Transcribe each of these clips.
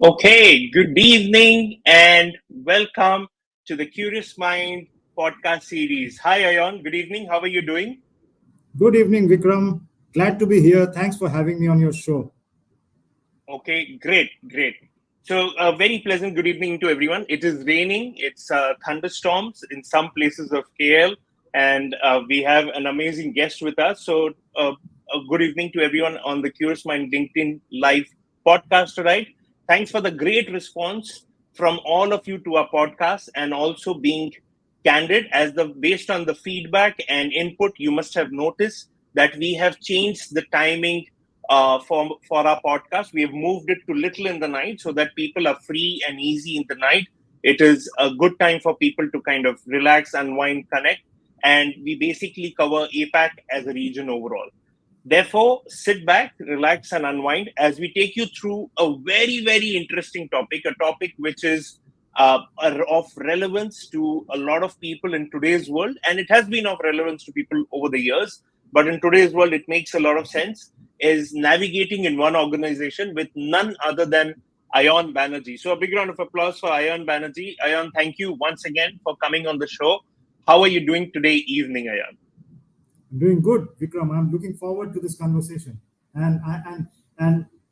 Okay, good evening and welcome to the Curious Mind podcast series. Hi, Ayon. Good evening. How are you doing? Good evening, Vikram. Glad to be here. Thanks for having me on your show. Okay, great. So, a very pleasant good evening to everyone. It is raining, it's thunderstorms in some places of KL, and we have an amazing guest with us. So, a good evening to everyone on the Curious Mind LinkedIn Live podcast tonight. Thanks for the great response from all of you to our podcast and also being candid. Based on the feedback and input, you must have noticed that we have changed the timing for our podcast. We have moved it to little in the night so that people are free and easy in the night. It is a good time for people to kind of relax, unwind, connect, and we basically cover APAC as a region overall. Therefore, sit back, relax, and unwind as we take you through a very interesting topic, a topic which is of relevance to a lot of people in today's world, and it has been of relevance to people over the years. But in today's world, it makes a lot of sense. Is navigating in one organization with none other than Ayon Banerjee. So, a big round of applause for Ayon Banerjee. Ayon, thank you once again for coming on the show. How are you doing today evening, Ayon? I'm doing good, Vikram. I'm looking forward to this conversation. And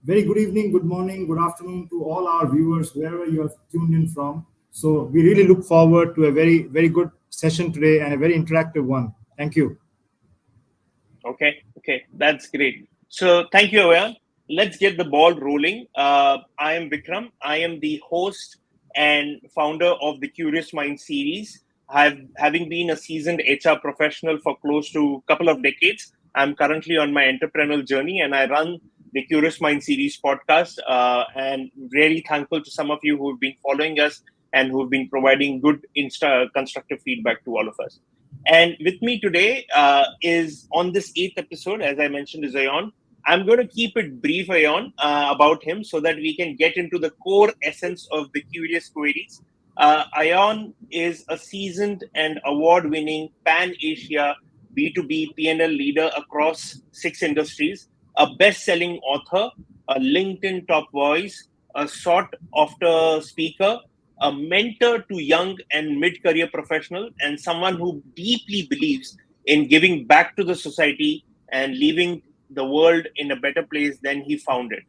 very good evening, good morning, good afternoon to all our viewers wherever you have tuned in from. So we really look forward to a very good session today and a very interactive one. Thank you. Okay, that's great. So thank you, Ayan. Let's get the ball rolling. I am Vikram. I am the host and founder of the Curious Mind series. Having been a seasoned HR professional for close to a couple of decades, I'm currently on my entrepreneurial journey, and I run the Curious Mind series podcast. And really thankful to some of you who've been following us and who've been providing good, constructive feedback to all of us. And with me today is on this eighth episode, as I mentioned, is Ayon. I'm going to keep it brief, Ayon, about him so that we can get into the core essence of the curious queries. Ayon is a seasoned and award winning pan Asia B2B PNL leader across 6 industries, a best selling author, a LinkedIn top voice, a sought after speaker, a mentor to young and mid career professional, and someone who deeply believes in giving back to the society and leaving the world in a better place than he found it.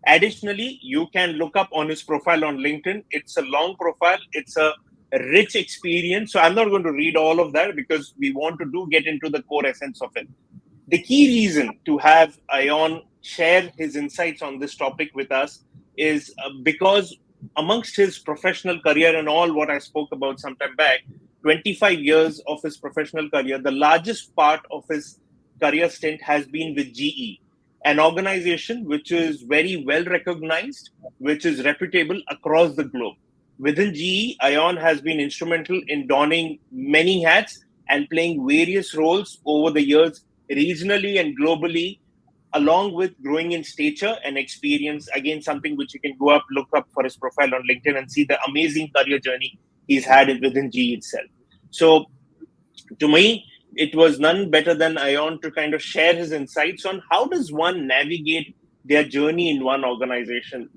Additionally, you can look up on his profile on LinkedIn. It's a long profile, it's a rich experience. So I'm not going to read all of that because we want to do get into the core essence of it. The key reason to have Ayon share his insights on this topic with us is because amongst his professional career and all what I spoke about some time back, 25 years of his professional career, the largest part of his career stint has been with GE, an organization which is very well recognized, which is reputable across the globe. Within GE, Ayon has been instrumental in donning many hats and playing various roles over the years, regionally and globally, along with growing in stature and experience. Again, something which you can look up for his profile on LinkedIn and see the amazing career journey he's had within GE itself. So, to me, it was none better than Ayon to kind of share his insights on how does one navigate their journey in one organization.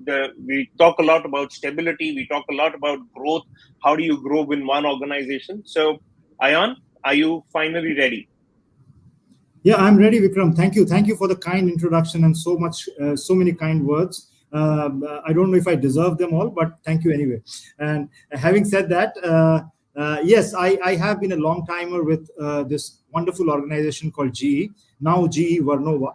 We talk a lot about stability, we talk a lot about growth. How do you grow in one organization? So, Ayon, are you finally ready? Yeah, I'm ready, Vikram. Thank you for the kind introduction and so many kind words. I don't know if I deserve them all, but thank you anyway. And having said that, yes, I have been a long timer with this wonderful organization called GE, now GE Vernova.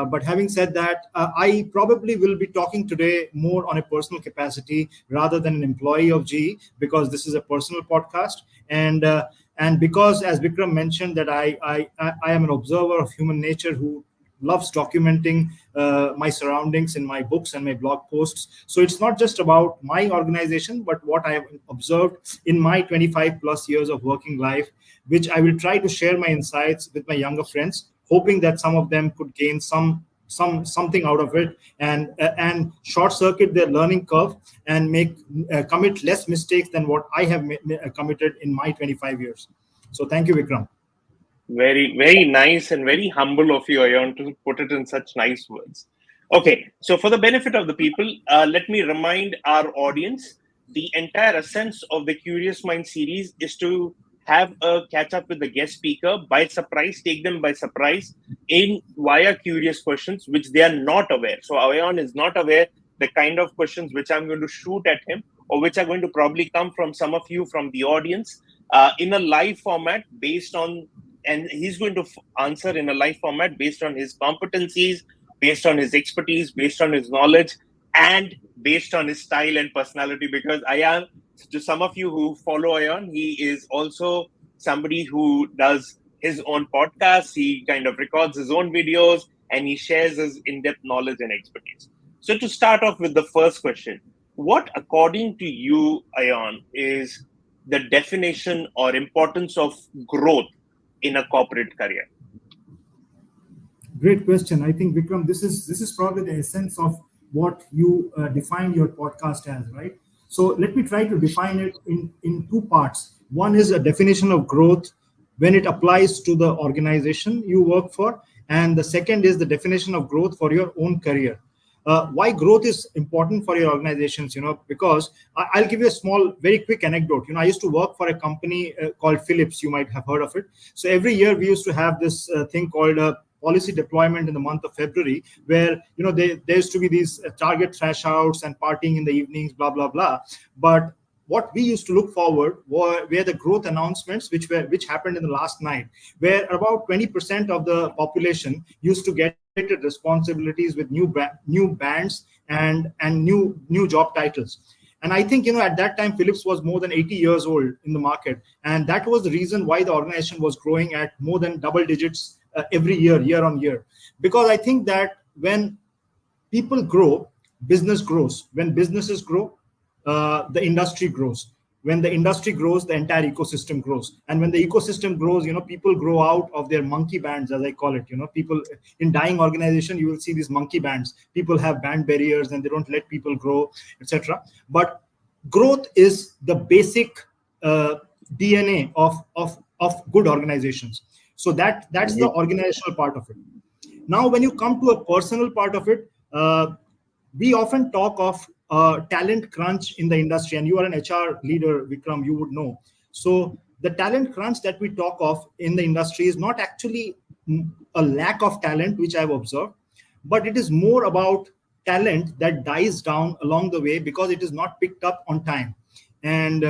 But having said that, I probably will be talking today more on a personal capacity rather than an employee of GE because this is a personal podcast. And because, as Vikram mentioned, that I am an observer of human nature who loves documenting my surroundings in my books and my blog posts. So it's not just about my organization, but what I have observed in my 25 plus years of working life, which I will try to share my insights with my younger friends, hoping that some of them could gain something out of it and short circuit their learning curve and make commit less mistakes than what I have committed in my 25 years. So thank you, Vikram. Very nice and very humble of you, Ayon, to put it in such nice words. Okay, so for the benefit of the people, let me remind our audience the entire essence of the Curious Mind series is to have a catch up with the guest speaker by surprise, take them by surprise in via curious questions which they are not aware. So Ayan is not aware the kind of questions which I'm going to shoot at him or which are going to probably come from some of you from the audience in a live format based on, and he's going to answer in a live format based on his competencies, based on his expertise, based on his knowledge, and based on his style and personality. Because Ayan, to some of you who follow Ayan, he is also somebody who does his own podcast. He kind of records his own videos and he shares his in depth knowledge and expertise. So, to start off with the first question, what, according to you, Ayan, is the definition or importance of growth in a corporate career? Great question. I think Vikram, this is probably the essence of what you define your podcast as, right? So let me try to define it in two parts. One is a definition of growth when it applies to the organization you work for, and the second is the definition of growth for your own career. Why growth is important for your organizations, because I'll give you a small, very quick anecdote. I used to work for a company called Philips. You might have heard of it. So every year we used to have this thing called policy deployment in the month of February, where there used to be these target thrash outs and partying in the evenings, blah blah blah. But what we used to look forward were the growth announcements which happened in the last night, where about 20% of the population used to get responsibilities with new bands and new job titles. And I think, at that time, Philips was more than 80 years old in the market. And that was the reason why the organization was growing at more than double digits every year on year. Because I think that when people grow, business grows. When businesses grow, the industry grows. When the industry grows, the entire ecosystem grows. And when the ecosystem grows, people grow out of their monkey bands, as I call it. People in dying organization, you will see these monkey bands. People have band barriers and they don't let people grow, etc. But growth is the basic DNA of good organizations. So that's the organizational part of it. Now, when you come to a personal part of it, we often talk of talent crunch in the industry, and you are an HR leader, Vikram, you would know. So the talent crunch that we talk of in the industry is not actually a lack of talent, which I've observed, but it is more about talent that dies down along the way because it is not picked up on time. And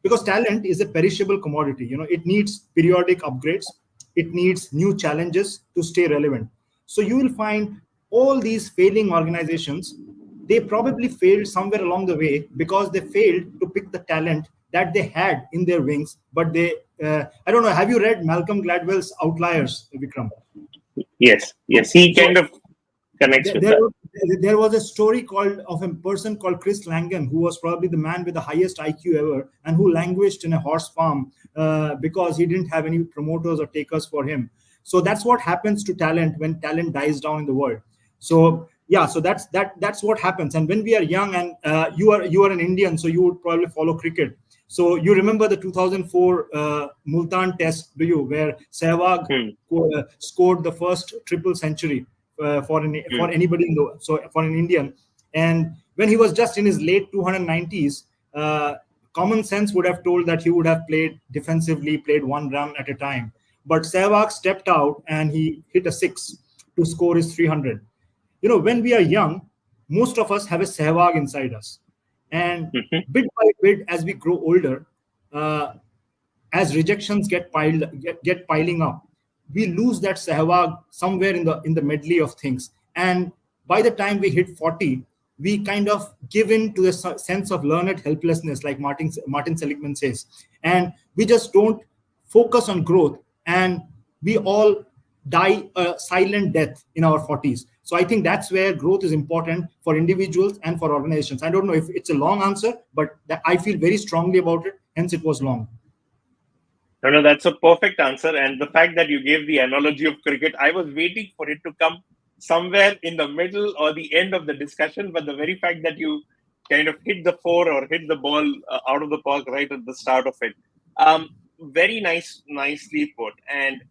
because talent is a perishable commodity, it needs periodic upgrades, it needs new challenges to stay relevant. So you will find all these failing organizations, they probably failed somewhere along the way because they failed to pick the talent that they had in their wings. But I don't know, have you read Malcolm Gladwell's Outliers, Vikram? Yes, he kind of connects with that. There was a story of a person called Chris Langan, who was probably the man with the highest IQ ever, and who languished in a horse farm because he didn't have any promoters or takers for him. So that's what happens to talent when talent dies down in the world. So yeah, so that's what happens. And when we are young, and you are an Indian, so you would probably follow cricket. So you remember the 2004 Multan Test, do you? Where Sehwag scored the first triple century for anybody for an Indian. And when he was just in his late 290s, common sense would have told that he would have played defensively, played one run at a time. But Sehwag stepped out and he hit a six to score his 300. When we are young, most of us have a Sehwag inside us. And bit by bit, as we grow older, as rejections get piling up, we lose that Sehwag somewhere in the medley of things. And by the time we hit 40, we kind of give in to the sense of learned helplessness, like Martin Seligman says. And we just don't focus on growth, and we all die a silent death in our 40s. So I think that's where growth is important for individuals and for organizations. I don't know if it's a long answer, but I feel very strongly about it, hence it was long. No, that's a perfect answer. And the fact that you gave the analogy of cricket, I was waiting for it to come somewhere in the middle or the end of the discussion. But the very fact that you kind of hit the four or hit the ball out of the park right at the start of it, very nicely put. And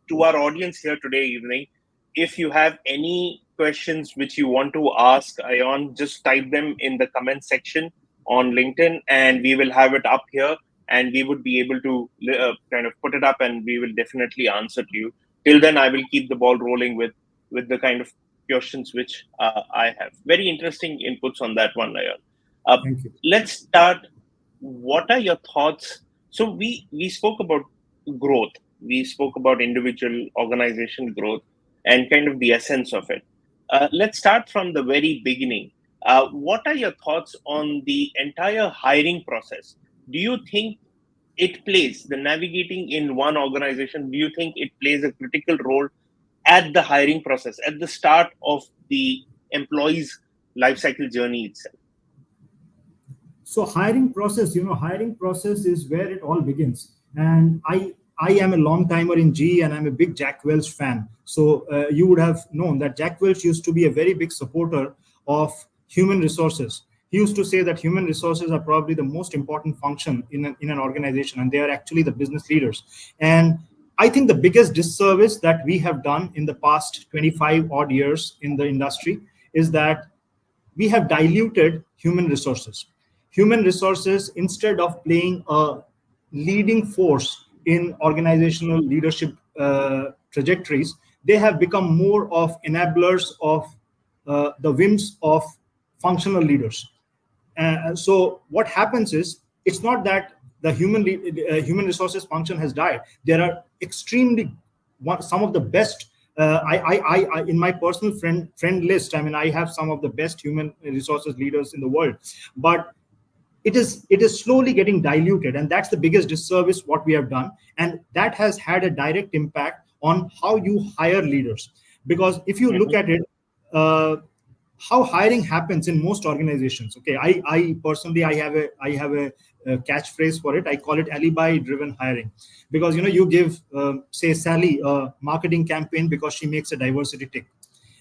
to our audience here today evening, if you have any questions which you want to ask Ayan, just type them in the comment section on LinkedIn, and we will have it up here, and we would be able to kind of put it up, and we will definitely answer to you. Till then, I will keep the ball rolling with the kind of questions which I have. Very interesting inputs on that one, Ayan. Thank you. Let's start. What are your thoughts? So we spoke about growth. We spoke about individual organization growth and kind of the essence of it. Let's start from the very beginning. What are your thoughts on the entire hiring process? Do you think it plays the navigating in one organization? Do you think it plays a critical role at the hiring process, at the start of the employee's life cycle journey itself? So hiring process is where it all begins. And I am a long timer in G, and I'm a big Jack Welch fan. So you would have known that Jack Welch used to be a very big supporter of human resources. He used to say that human resources are probably the most important function in an organization, and they are actually the business leaders. And I think the biggest disservice that we have done in the past 25 odd years in the industry is that we have diluted human resources. Human resources, instead of playing a leading force in organizational leadership trajectories, they have become more of enablers of the whims of functional leaders. So what happens is, it's not that the human resources function has died. There are some of the best. I in my personal friend list, I mean, I have some of the best human resources leaders in the world, but it is slowly getting diluted, and that's the biggest disservice what we have done, and that has had a direct impact on how you hire leaders. Because if you look at it, how hiring happens in most organizations. Okay, I personally, I have a catchphrase for it. I call it alibi driven hiring. Because you give say Sally a marketing campaign because she makes a diversity tick.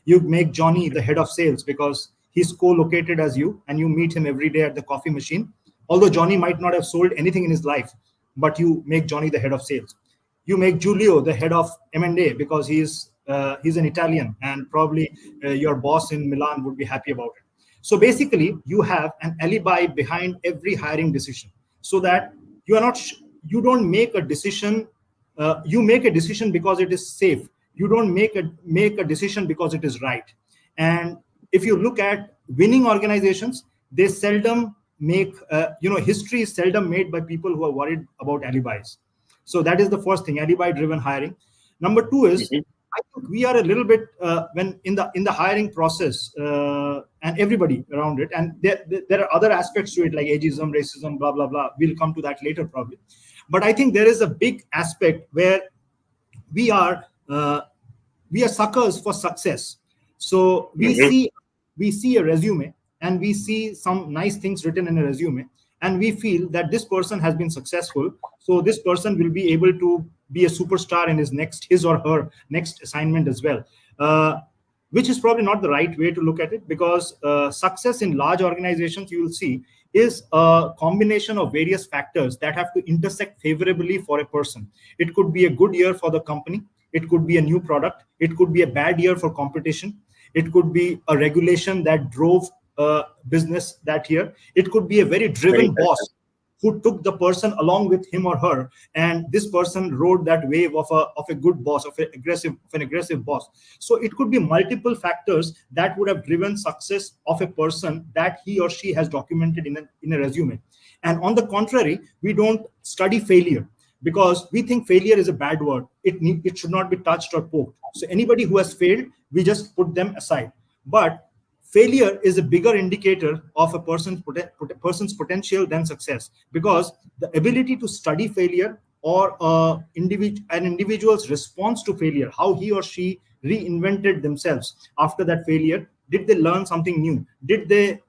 You make Johnny the head of sales because he's co-located as you, and you meet him every day at the coffee machine. Although Johnny might not have sold anything in his life, but you make Johnny the head of sales. You make Giulio the head of M&A because he's an Italian, and probably your boss in Milan would be happy about it. So basically, you have an alibi behind every hiring decision, so that you don't make a decision. You make a decision because it is safe. You don't make a decision because it is right. And if you look at winning organizations, they seldom make history is seldom made by people who are worried about alibis. So that is the first thing, alibi driven hiring. Number two is, I think we are a little bit when in the hiring process, and everybody around it, and there are other aspects to it like ageism, racism, blah blah blah. We'll come to that later probably, but I think there is a big aspect where we are suckers for success. So we see a resume, and we see some nice things written in a resume, and we feel that this person has been successful, so this person will be able to be a superstar in his or her next assignment as well, which is probably not the right way to look at it. Because success in large organizations, you will see, is a combination of various factors that have to intersect favorably for a person. It could be a good year for the company, it could be a new product, it could be a bad year for competition, it could be a regulation that drove business that year, it could be a very driven boss who took the person along with him or her, and this person rode that wave of a good boss, of an aggressive boss. So it could be multiple factors that would have driven success of a person that he or she has documented in a resume. And on the contrary, we don't study failure, because we think failure is a bad word. It should not be touched or poked. So anybody who has failed, we just put them aside. But failure is a bigger indicator of a person's potential than success, because the ability to study failure, or an individual's response to failure, how he or she reinvented themselves after that failure. Did they learn something new? Did they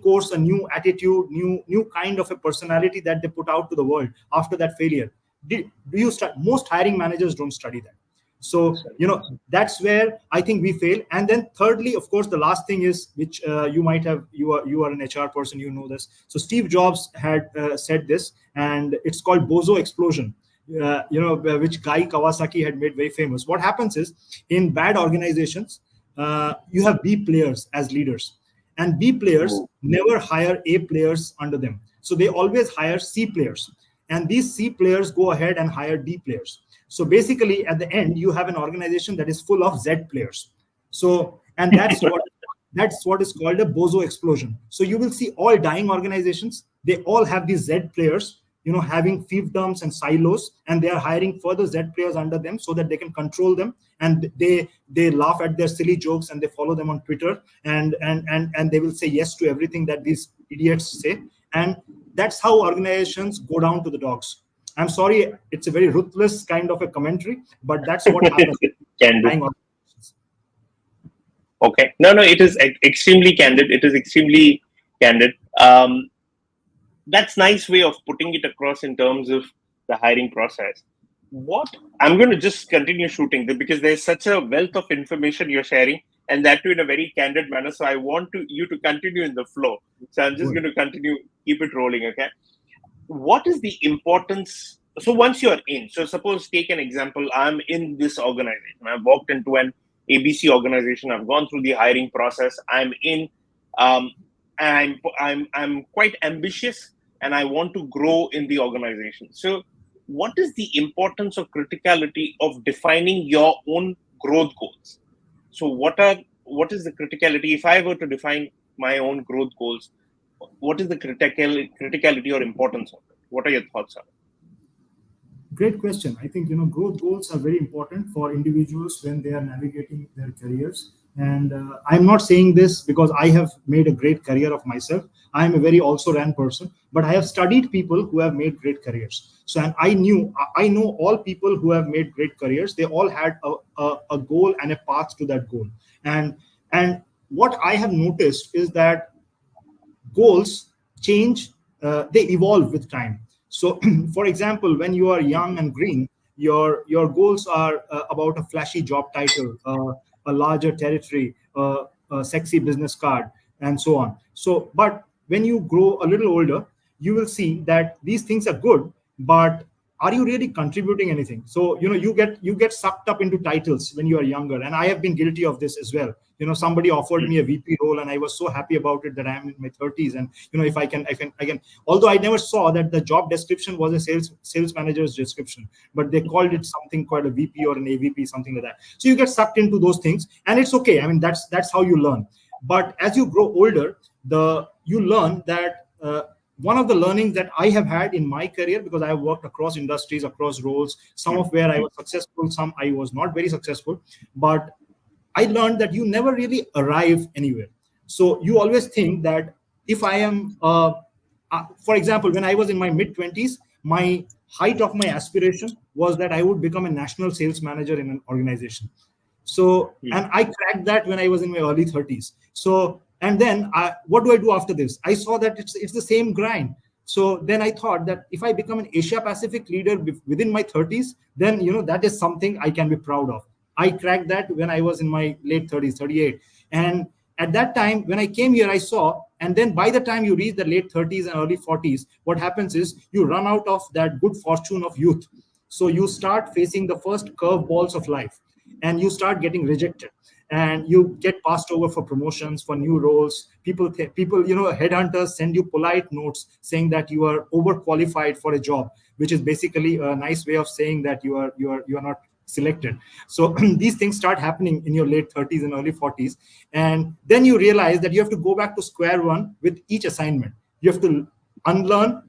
course a new attitude, new kind of a personality that they put out to the world after that failure? Most hiring managers don't study that. So that's where I think we fail. And then thirdly, of course, the last thing is, which you are an HR person, you know this. So Steve Jobs had said this, and it's called bozo explosion, which Guy Kawasaki had made very famous. What happens is, in bad organizations, you have B players as leaders, and B players never hire A players under them. So they always hire C players, and these C players go ahead and hire D players. So basically, at the end, you have an organization that is full of Z players. So, and that's what is called a bozo explosion. So you will see all dying organizations, they all have these Z players, having fiefdoms and silos, and they are hiring further Z players under them so that they can control them, and they laugh at their silly jokes, and they follow them on Twitter, and they will say yes to everything that these idiots say. And that's how organizations go down to the dogs. I'm sorry, it's a very ruthless kind of a commentary, but that's what happens. Okay. No, it is extremely candid. It is extremely candid. That's nice way of putting it across in terms of the hiring process. What I'm going to just continue shooting because there's such a wealth of information you're sharing, and that too in a very candid manner. So I want you to continue in the flow. So I'm just going to continue, keep it rolling. Okay. What is the importance? So once you're in, so suppose take an example. I'm in this organization. I've walked into an ABC organization. I've gone through the hiring process. I'm in. And I'm quite ambitious, and I want to grow in the organization. So what is the importance of criticality of defining your own growth goals? So what is the criticality? If I were to define my own growth goals, what is the criticality or importance of it? What are your thoughts on it? Great question. I think growth goals are very important for individuals when they are navigating their careers. And I'm not saying this because I have made a great career of myself. I'm a very also ran person, but I have studied people who have made great careers. So, and I know all people who have made great careers. They all had a goal and a path to that goal. And what I have noticed is that goals change, they evolve with time. So, for example, when you are young and green, your goals are about a flashy job title, a larger territory, a sexy business card, and so on. So, but when you grow a little older, you will see that these things are good, but are you really contributing anything? So, you get sucked up into titles when you are younger, and I have been guilty of this as well. Somebody offered me a VP role, and I was so happy about it that I'm in my 30s, and if I can. Although I never saw that the job description was a sales manager's description, but they called it something called a VP or an AVP, something like that. So you get sucked into those things, and it's okay. I mean, that's how you learn. But as you grow older, you learn that. One of the learnings that I have had in my career, because I have worked across industries, across roles, some of where I was successful, some I was not very successful, but I learned that you never really arrive anywhere. So you always think that if I am, for example, when I was in my mid-20s, my height of my aspiration was that I would become a national sales manager in an organization. So, and I cracked that when I was in my early 30s. So, and then what do I do after this? I saw that it's the same grind. So then I thought that if I become an Asia Pacific leader within my 30s, then that is something I can be proud of. I cracked that when I was in my late 30s, 38. And at that time, when I came here, I saw, and then by the time you reach the late 30s and early 40s, what happens is you run out of that good fortune of youth. So you start facing the first curveballs of life, and you start getting rejected. And you get passed over for promotions, for new roles. People, headhunters send you polite notes saying that you are overqualified for a job, which is basically a nice way of saying that you are not selected. So these things start happening in your late 30s and early 40s, and then you realize that you have to go back to square one with each assignment. You have to unlearn,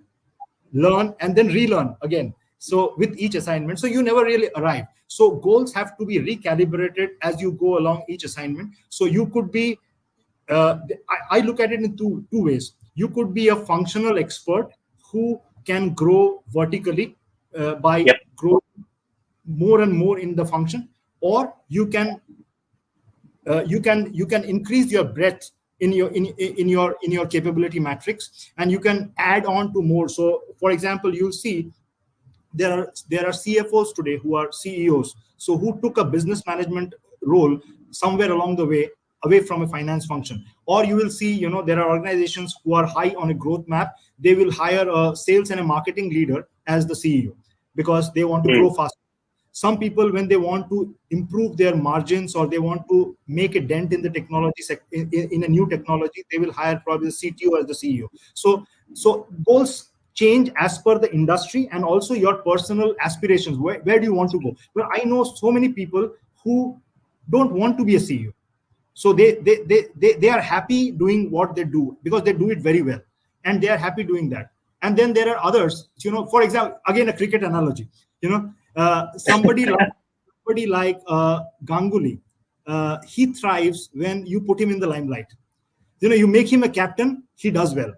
learn, and then relearn again. So with each assignment, so you never really arrive. So goals have to be recalibrated as you go along each assignment. So you could be, I look at it in two ways. You could be a functional expert who can grow vertically by growing more and more in the function, or you can increase your breadth in your capability matrix, and you can add on to more. So, for example, you'll see there are CFOs today who are CEOs, so who took a business management role somewhere along the way away from a finance function. Or you will see, there are organizations who are high on a growth map. They will hire a sales and a marketing leader as the CEO because they want to grow faster. Some people, when they want to improve their margins or they want to make a dent in the technology in a new technology, they will hire probably the CTO as the CEO. So goals change as per the industry and also your personal aspirations. Where do you want to go? Well, I know so many people who don't want to be a CEO. So they are happy doing what they do because they do it very well, and they are happy doing that. And then there are others, for example, again a cricket analogy, somebody like Ganguly, he thrives when you put him in the limelight. You make him a captain, he does well.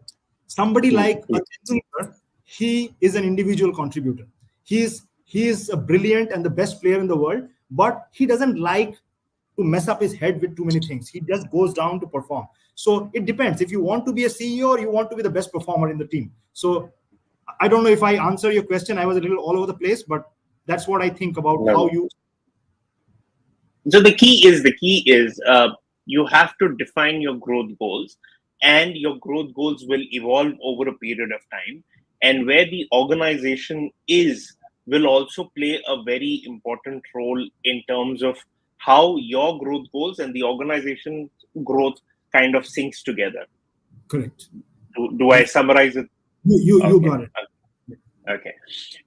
Somebody like a Tendulkar, he is an individual contributor. He is a brilliant and the best player in the world, but he doesn't like to mess up his head with too many things. He just goes down to perform. So it depends if you want to be a CEO or you want to be the best performer in the team. So I don't know if I answer your question. I was a little all over the place, but that's what I think about how you. So the key is you have to define your growth goals, and your growth goals will evolve over a period of time. And where the organization is will also play a very important role in terms of how your growth goals and the organization growth kind of syncs together. Correct. Do I summarize it? You got it. Okay.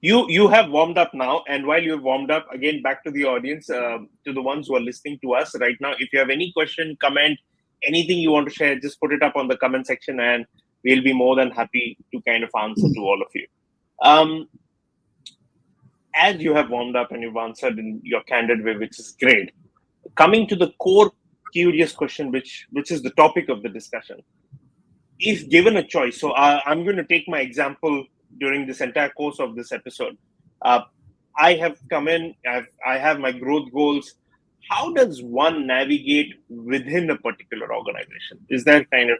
You have warmed up now, and while you've warmed up, again, back to the audience, to the ones who are listening to us right now, if you have any question, comment, anything you want to share, just put it up on the comment section, and we'll be more than happy to kind of answer to all of you. As you have warmed up and you've answered in your candid way, which is great. Coming to the core curious question, which is the topic of the discussion. If given a choice, so I'm going to take my example during this entire course of this episode. I have come in, I have my growth goals. How does one navigate within a particular organization? Is there kind of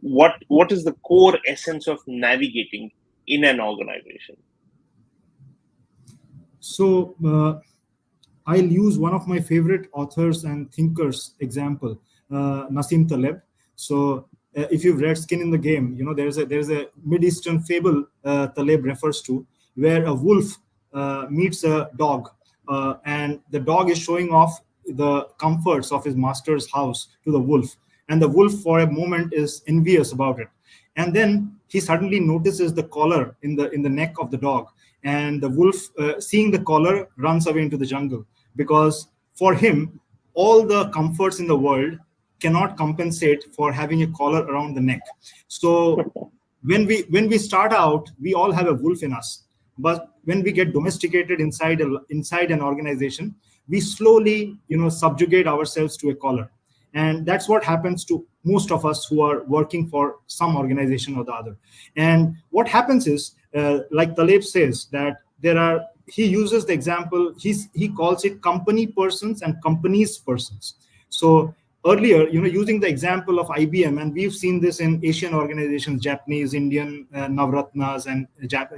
what is the core essence of navigating in an organization? So I'll use one of my favorite authors and thinkers example, Nassim Taleb. So if you've read Skin in the Game, there's a Mid-Eastern fable Taleb refers to, where a wolf meets a dog, and the dog is showing off the comforts of his master's house to the wolf, and the wolf for a moment is envious about it, and then he suddenly notices the collar in the neck of the dog, and the wolf, seeing the collar, runs away into the jungle, because for him all the comforts in the world cannot compensate for having a collar around the neck. So when we start out, we all have a wolf in us, but when we get domesticated inside an organization, we slowly subjugate ourselves to a collar, and that's what happens to most of us who are working for some organization or the other. And what happens is, like Taleb says, that he uses the example, he calls it company persons and companies persons. So earlier, using the example of IBM, and we've seen this in Asian organizations, Japanese, Indian, Navratnas, and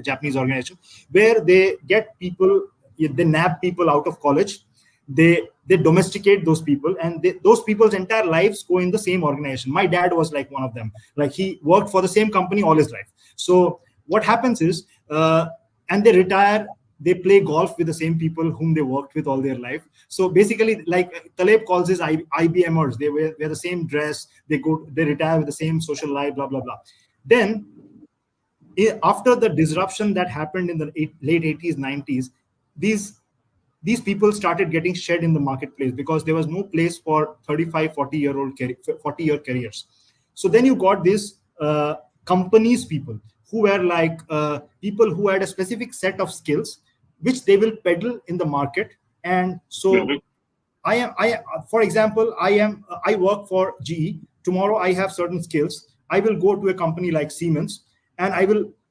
Japanese organizations, where they get people, they nab people out of college, they domesticate those people, and those people's entire lives go in the same organization. My dad was like one of them. Like, he worked for the same company all his life. So what happens is, and they retire, they play golf with the same people whom they worked with all their life. So basically, like Taleb calls his IBMers, they wear the same dress, they retire with the same social life, blah, blah, blah. Then after the disruption that happened in the late 80s, 90s, these people started getting shed in the marketplace because there was no place for 35, 40-year careers. So then you got these companies people who were like people who had a specific set of skills which they will peddle in the market. And so for example, I work for GE. Tomorrow I have certain skills. I will go to a company like Siemens, and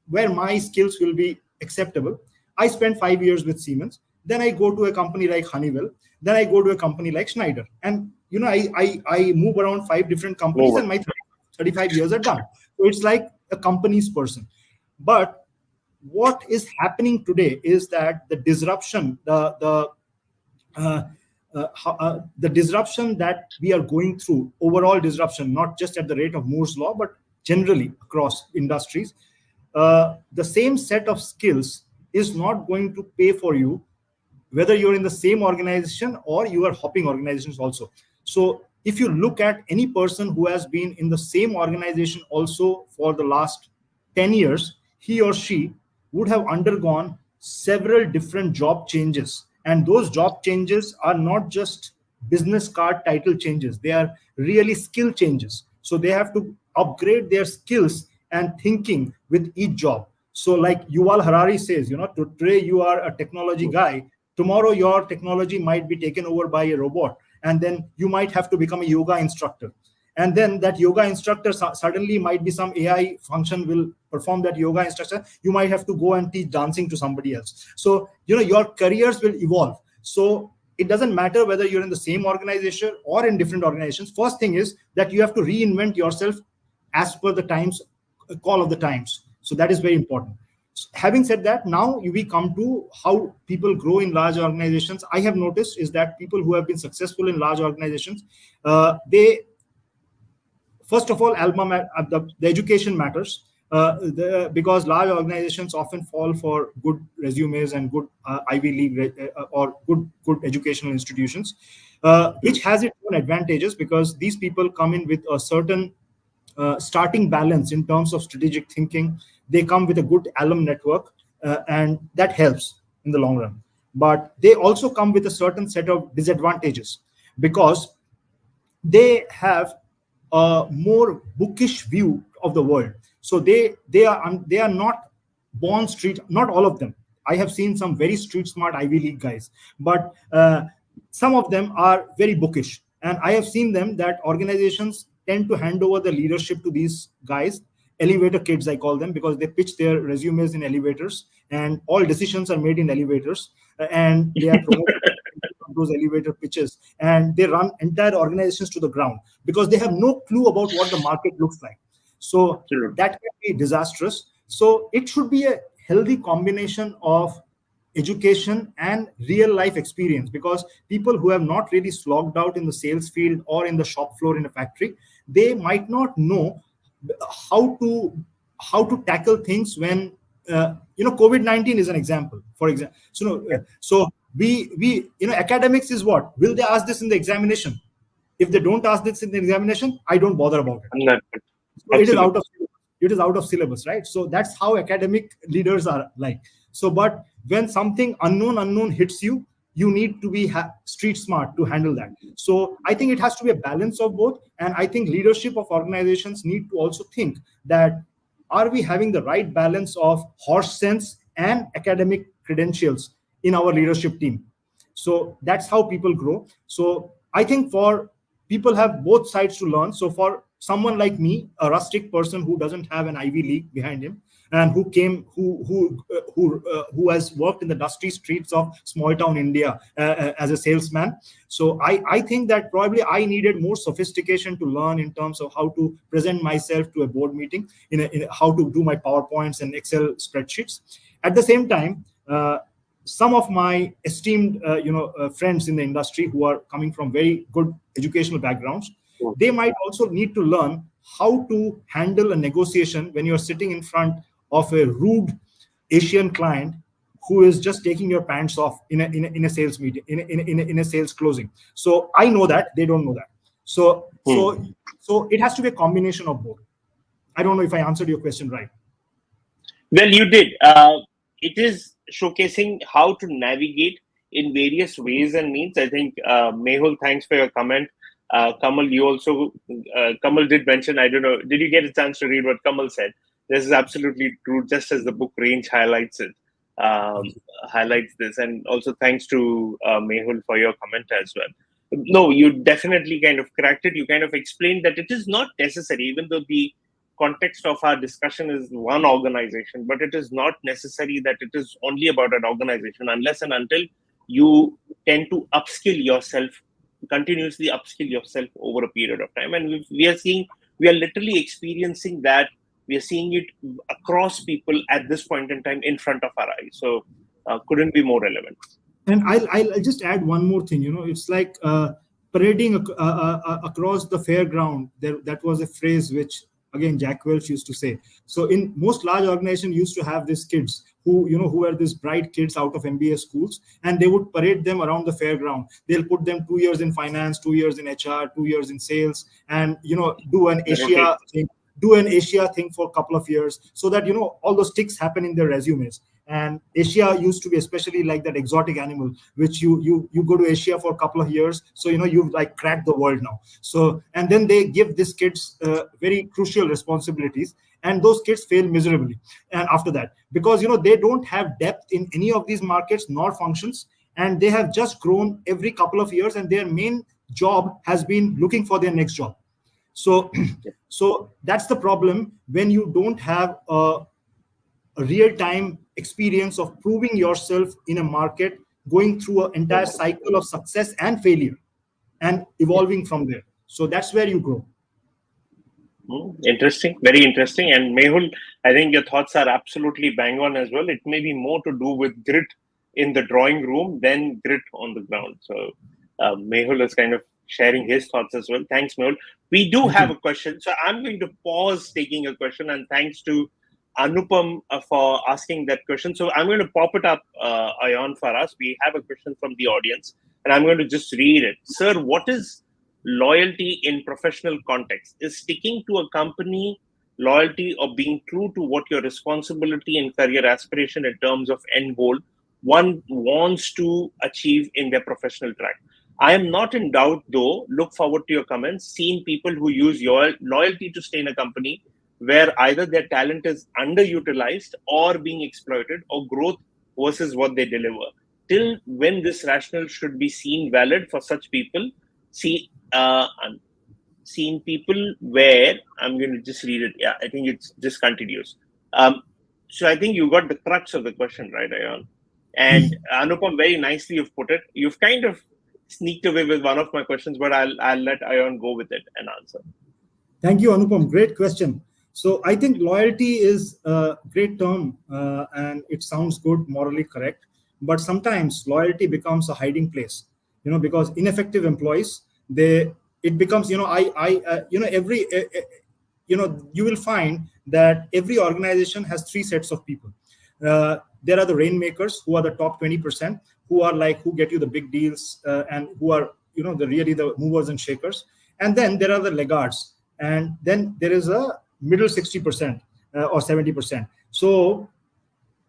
where my skills will be acceptable. I spend 5 years with Siemens. Then I go to a company like Honeywell. Then I go to a company like Schneider. And I move around 5 different companies, and my 35 years are done. So it's like a company's person. But what is happening today is that the disruption, the disruption that we are going through, overall disruption, not just at the rate of Moore's law, but generally across industries, the same set of skills is not going to pay for you whether you're in the same organization or you are hopping organizations also. So if you look at any person who has been in the same organization also for the last 10 years, he or she would have undergone several different job changes. And those job changes are not just business card title changes, they are really skill changes. So they have to upgrade their skills and thinking with each job. So like Yuval Harari says, today you are a technology guy, tomorrow your technology might be taken over by a robot, and then you might have to become a yoga instructor. And then that yoga instructor suddenly might be some AI function will perform that yoga instruction. You might have to go and teach dancing to somebody else. So your careers will evolve. So it doesn't matter whether you're in the same organization or in different organizations. First thing is that you have to reinvent yourself as per the times, call of the times. So that is very important. So having said that, now we come to how people grow in large organizations. I have noticed is that people who have been successful in large organizations, they first of all, the education matters, because large organizations often fall for good resumes and good Ivy League or good educational institutions, which has its own advantages because these people come in with a certain starting balance in terms of strategic thinking. They come with a good alum network, and that helps in the long run. But they also come with a certain set of disadvantages because they have a more bookish view of the world. So they are not born street. Not all of them. I have seen some very street smart Ivy League guys, but some of them are very bookish, and I have seen them that organizations tend to hand over the leadership to these guys, elevator kids I call them, because they pitch their resumes in elevators, and all decisions are made in elevators, and they are promoted those elevator pitches, and they run entire organizations to the ground because they have no clue about what the market looks like. So that can be disastrous. So it should be a healthy combination of education and real life experience, because people who have not really slogged out in the sales field or in the shop floor in a factory, they might not know how to tackle things when COVID-19 is an example, for example. So we academics is what will they ask this in the examination? If they don't ask this in the examination, I don't bother about it. So it is out of syllabus, right? So that's how academic leaders are like. So but when something unknown hits you, you need to be street smart to handle that. So I think it has to be a balance of both, and I think leadership of organizations need to also think that, are we having the right balance of horse sense and academic credentials in our leadership team? So that's how people grow. So I think for people have both sides to learn. So for someone like me, a rustic person who doesn't have an Ivy League behind him, and who has worked in the dusty streets of small town India as a salesman. So I think that probably I needed more sophistication to learn in terms of how to present myself to a board meeting, in how to do my PowerPoints and Excel spreadsheets. At the same time, some of my esteemed friends in the industry who are coming from very good educational backgrounds, they might also need to learn how to handle a negotiation when you're sitting in front of a rude Asian client who is just taking your pants off in a sales meeting, in a sales closing. So I know that they don't know that. So it has to be a combination of both. I don't know if I answered your question right. Well, you did. It is showcasing how to navigate in various ways and means. I think, Mehul, thanks for your comment. Kamal, you also, Kamal did mention, I don't know, did you get a chance to read what Kamal said? This is absolutely true, just as the book range highlights it, highlights this. And also thanks to Mehul for your comment as well. No, you definitely kind of cracked it. You kind of explained that it is not necessary, even though the context of our discussion is one organization, but it is not necessary that it is only about an organization, unless and until you tend to upskill yourself, continuously upskill yourself over a period of time. And we are literally experiencing that. We are seeing it across people at this point in time in front of our eyes. So couldn't be more relevant. And I'll just add one more thing. It's like parading across the fairground. That was a phrase which, again, Jack Welch used to say. So in most large organizations used to have these kids who were these bright kids out of MBA schools, and they would parade them around the fairground. They'll put them 2 years in finance, 2 years in HR, 2 years in sales, and do an Asia thing. Do an Asia thing for a couple of years, so that all those ticks happen in their resumes. And Asia used to be especially like that exotic animal, which you go to Asia for a couple of years, so you've like cracked the world now. So, and then they give these kids very crucial responsibilities, and those kids fail miserably. And after that, because they don't have depth in any of these markets nor functions, and they have just grown every couple of years, and their main job has been looking for their next job. So so that's the problem when you don't have a real-time experience of proving yourself in a market, going through an entire cycle of success and failure, and evolving from there. So that's where you grow. Interesting, very interesting. And Mehul, I think your thoughts are absolutely bang on as well. It may be more to do with grit in the drawing room than grit on the ground. So Mehul is kind of sharing his thoughts as well. Thanks, Mehul. We do have a question. So I'm going to pause taking a question, and thanks to Anupam for asking that question. So I'm going to pop it up, Ayan, for us. We have a question from the audience, and I'm going to just read it. Sir, what is loyalty in professional context? Is sticking to a company loyalty, or being true to what your responsibility and career aspiration in terms of end goal one wants to achieve in their professional track? I am not in doubt, though. Look forward to your comments. Seeing people who use your loyalty to stay in a company where either their talent is underutilized or being exploited, or growth versus what they deliver. Till when this rationale should be seen valid for such people? I'm seeing people where I'm going to just read it. Yeah, I think it's just continues. So I think you got the crux of the question, right, Ayan? And Anupam, very nicely you've put it. You've kind of sneaked away with one of my questions, but I'll let Ayan go with it and answer. Thank you, Anupam. Great question. So I think loyalty is a great term, and it sounds good, morally correct. But sometimes loyalty becomes a hiding place, because ineffective employees, it becomes, you will find that every organization has three sets of people. There are the rainmakers, who are the top 20%, who get you the big deals, and who are, the movers and shakers. And then there are the laggards, and then there is a middle 60% or 70%. So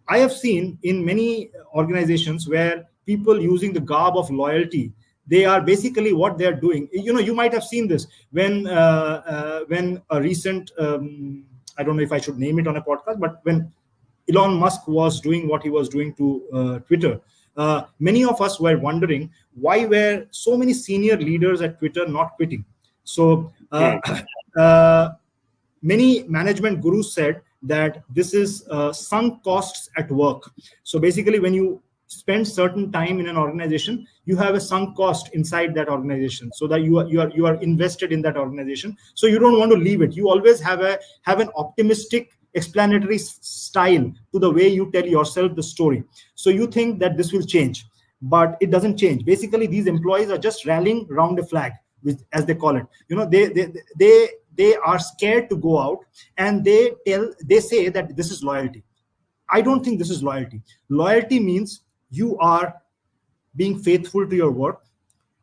I have seen in many organizations where people using the garb of loyalty, they are basically what they're doing. You might have seen this when a recent, I don't know if I should name it on a podcast, but when Elon Musk was doing what he was doing to Twitter, many of us were wondering why were so many senior leaders at Twitter not quitting. So many management gurus said that this is sunk costs at work. So basically, when you spend certain time in an organization, you have a sunk cost inside that organization, so that you are invested in that organization. So you don't want to leave it. You always have an optimistic explanatory style to the way you tell yourself the story. So you think that this will change, but it doesn't change. Basically, these employees are just rallying around a flag, as they call it. They are scared to go out, and they say that this is loyalty. I don't think this is loyalty. Loyalty means you are being faithful to your work.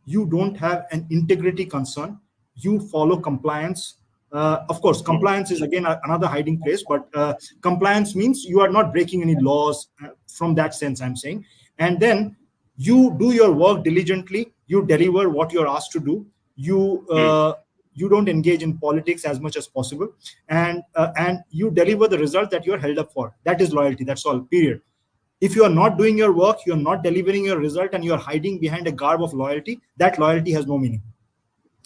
You don't have an integrity concern. You follow compliance. Of course, compliance is again another hiding place, but compliance means you are not breaking any laws from that sense, I'm saying. And then you do your work diligently. You deliver what you're asked to do. You don't engage in politics as much as possible, and you deliver the result that you're held up for. That is loyalty. That's all, period. If you are not doing your work, you're not delivering your result, and you're hiding behind a garb of loyalty, that loyalty has no meaning.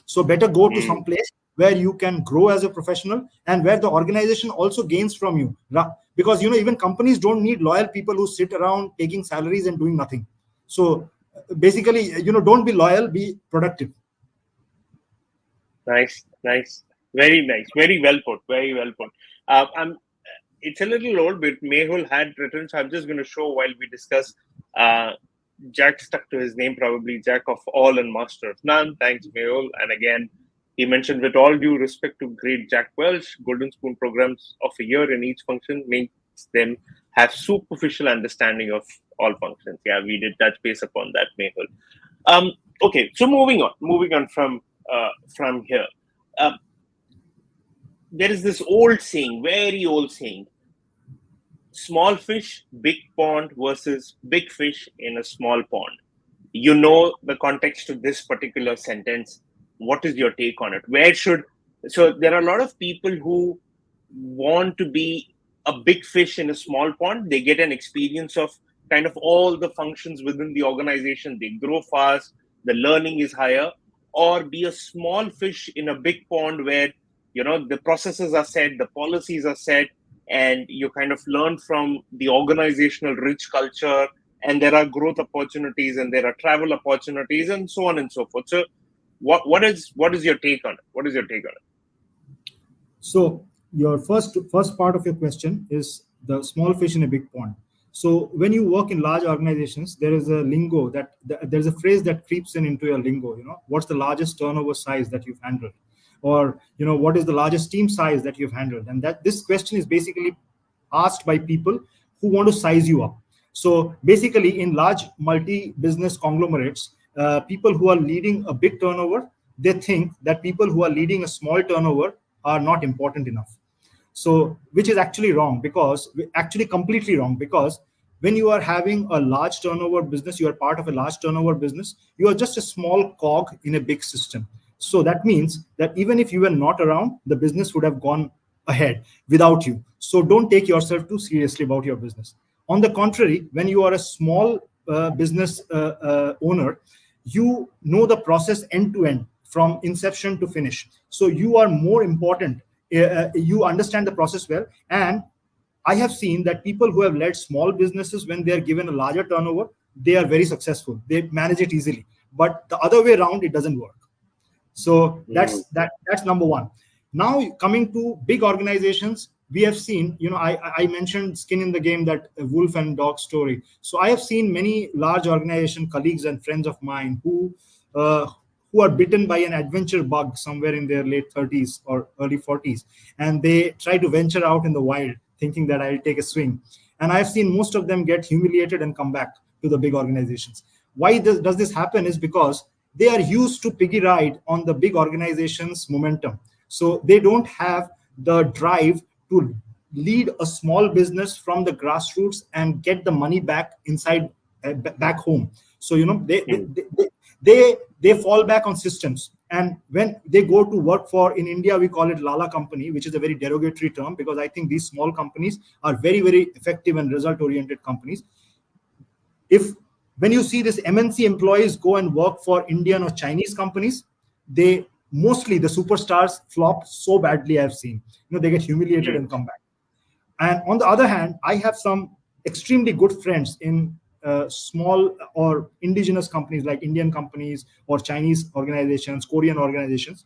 So better go to some place where you can grow as a professional, and where the organization also gains from you. Because even companies don't need loyal people who sit around taking salaries and doing nothing. So basically, don't be loyal, be productive. Nice. Very nice. Very well put. It's a little old, but Mehul had written, so I'm just going to show while we discuss. Jack stuck to his name, probably Jack of all and master of none. Thanks, Mehul. And again, he mentioned, with all due respect to great Jack Welch, Golden Spoon programs of a year in each function makes them have superficial understanding of all functions. Yeah, we did touch base upon that, Mehul. Okay, so moving on from here. Uh, there is this old saying, very old saying: small fish, big pond versus big fish in a small pond. You know the context to this particular sentence. What is your take on it? Where should so there are a lot of people who want to be a big fish in a small pond. They get an experience of kind of all the functions within the organization. They grow fast, the learning is higher, or be a small fish in a big pond where the processes are set, the policies are set, and you kind of learn from the organizational rich culture, and there are growth opportunities and there are travel opportunities and so on and so forth. So what is your take on it? What is your take on it? So your first part of your question is the small fish in a big pond. So when you work in large organizations, there is a lingo there's a phrase that creeps into your lingo. What's the largest turnover size that you've handled, or what is the largest team size that you've handled? And that this question is basically asked by people who want to size you up. So basically, in large multi-business conglomerates, people who are leading a big turnover, they think that people who are leading a small turnover are not important enough. So which is actually wrong, because actually completely wrong, because when you are having a large turnover business, you are part of a large turnover business, you are just a small cog in a big system. So that means that even if you were not around, the business would have gone ahead without you. So don't take yourself too seriously about your business. On the contrary, when you are a small business owner, you know the process end to end from inception to finish. So you are more important. You understand the process well. And I have seen that people who have led small businesses, when they are given a larger turnover, they are very successful. They manage it easily. But the other way around, it doesn't work. So that's number one. Now coming to big organizations, we have seen, I mentioned skin in the game, that wolf and dog story. So I have seen many large organization colleagues and friends of mine who are bitten by an adventure bug somewhere in their late 30s or early 40s, and they try to venture out in the wild, thinking that I'll take a swing. And I've seen most of them get humiliated and come back to the big organizations. Why does this happen? Is because they are used to piggy ride on the big organization's momentum. So they don't have the drive to lead a small business from the grassroots and get the money back inside, back home. So they fall back on systems. And when they go to work for, in India we call it Lala company, which is a very derogatory term, because I think these small companies are very, very effective and result oriented companies. When you see this MNC employees go and work for Indian or Chinese companies, they mostly, the superstars, flop so badly. I've seen, they get humiliated and come back. And on the other hand, I have some extremely good friends in small or indigenous companies like Indian companies or Chinese organizations, Korean organizations.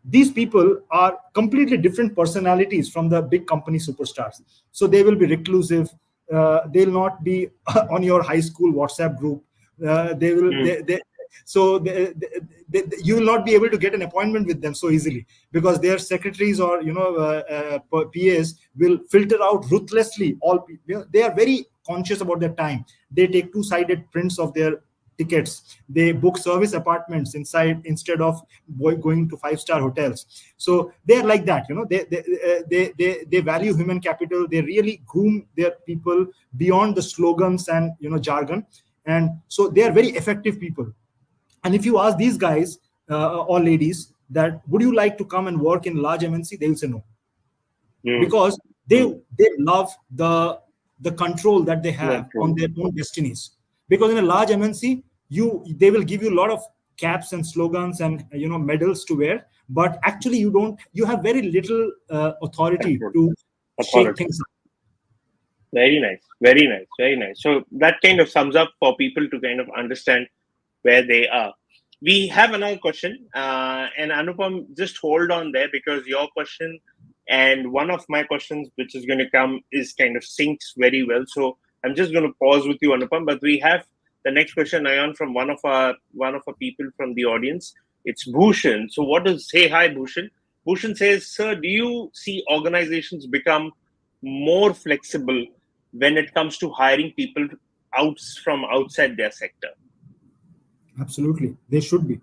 These people are completely different personalities from the big company superstars. So they will be reclusive. They'll not be on your high school WhatsApp group. You will not be able to get an appointment with them so easily, because their secretaries or PAs will filter out ruthlessly all people. They are very conscious about their time. They take two-sided prints of their tickets. They book service apartments inside instead of going to 5-star hotels. So they're like that. They value human capital. They really groom their people beyond the slogans and jargon. And so they are very effective people. And if you ask these guys or ladies that would you like to come and work in large MNC, they will say no, because they love the control that they have on their own destinies. Because in a large MNC, they will give you a lot of caps and slogans and medals to wear, but actually you have very little authority to shake things up. Very nice, very nice, very nice. So that kind of sums up for people to kind of understand where they are. We have another question, and Anupam, just hold on there, because your question and one of my questions, which is going to come, is kind of syncs very well. So I'm just going to pause with you, Anupam. But we have the next question, Ayan, from one of our people from the audience. It's Bhushan. So say hi, Bhushan. Bhushan says, "Sir, do you see organizations become more flexible when it comes to hiring people from outside their sector? Absolutely, they should be.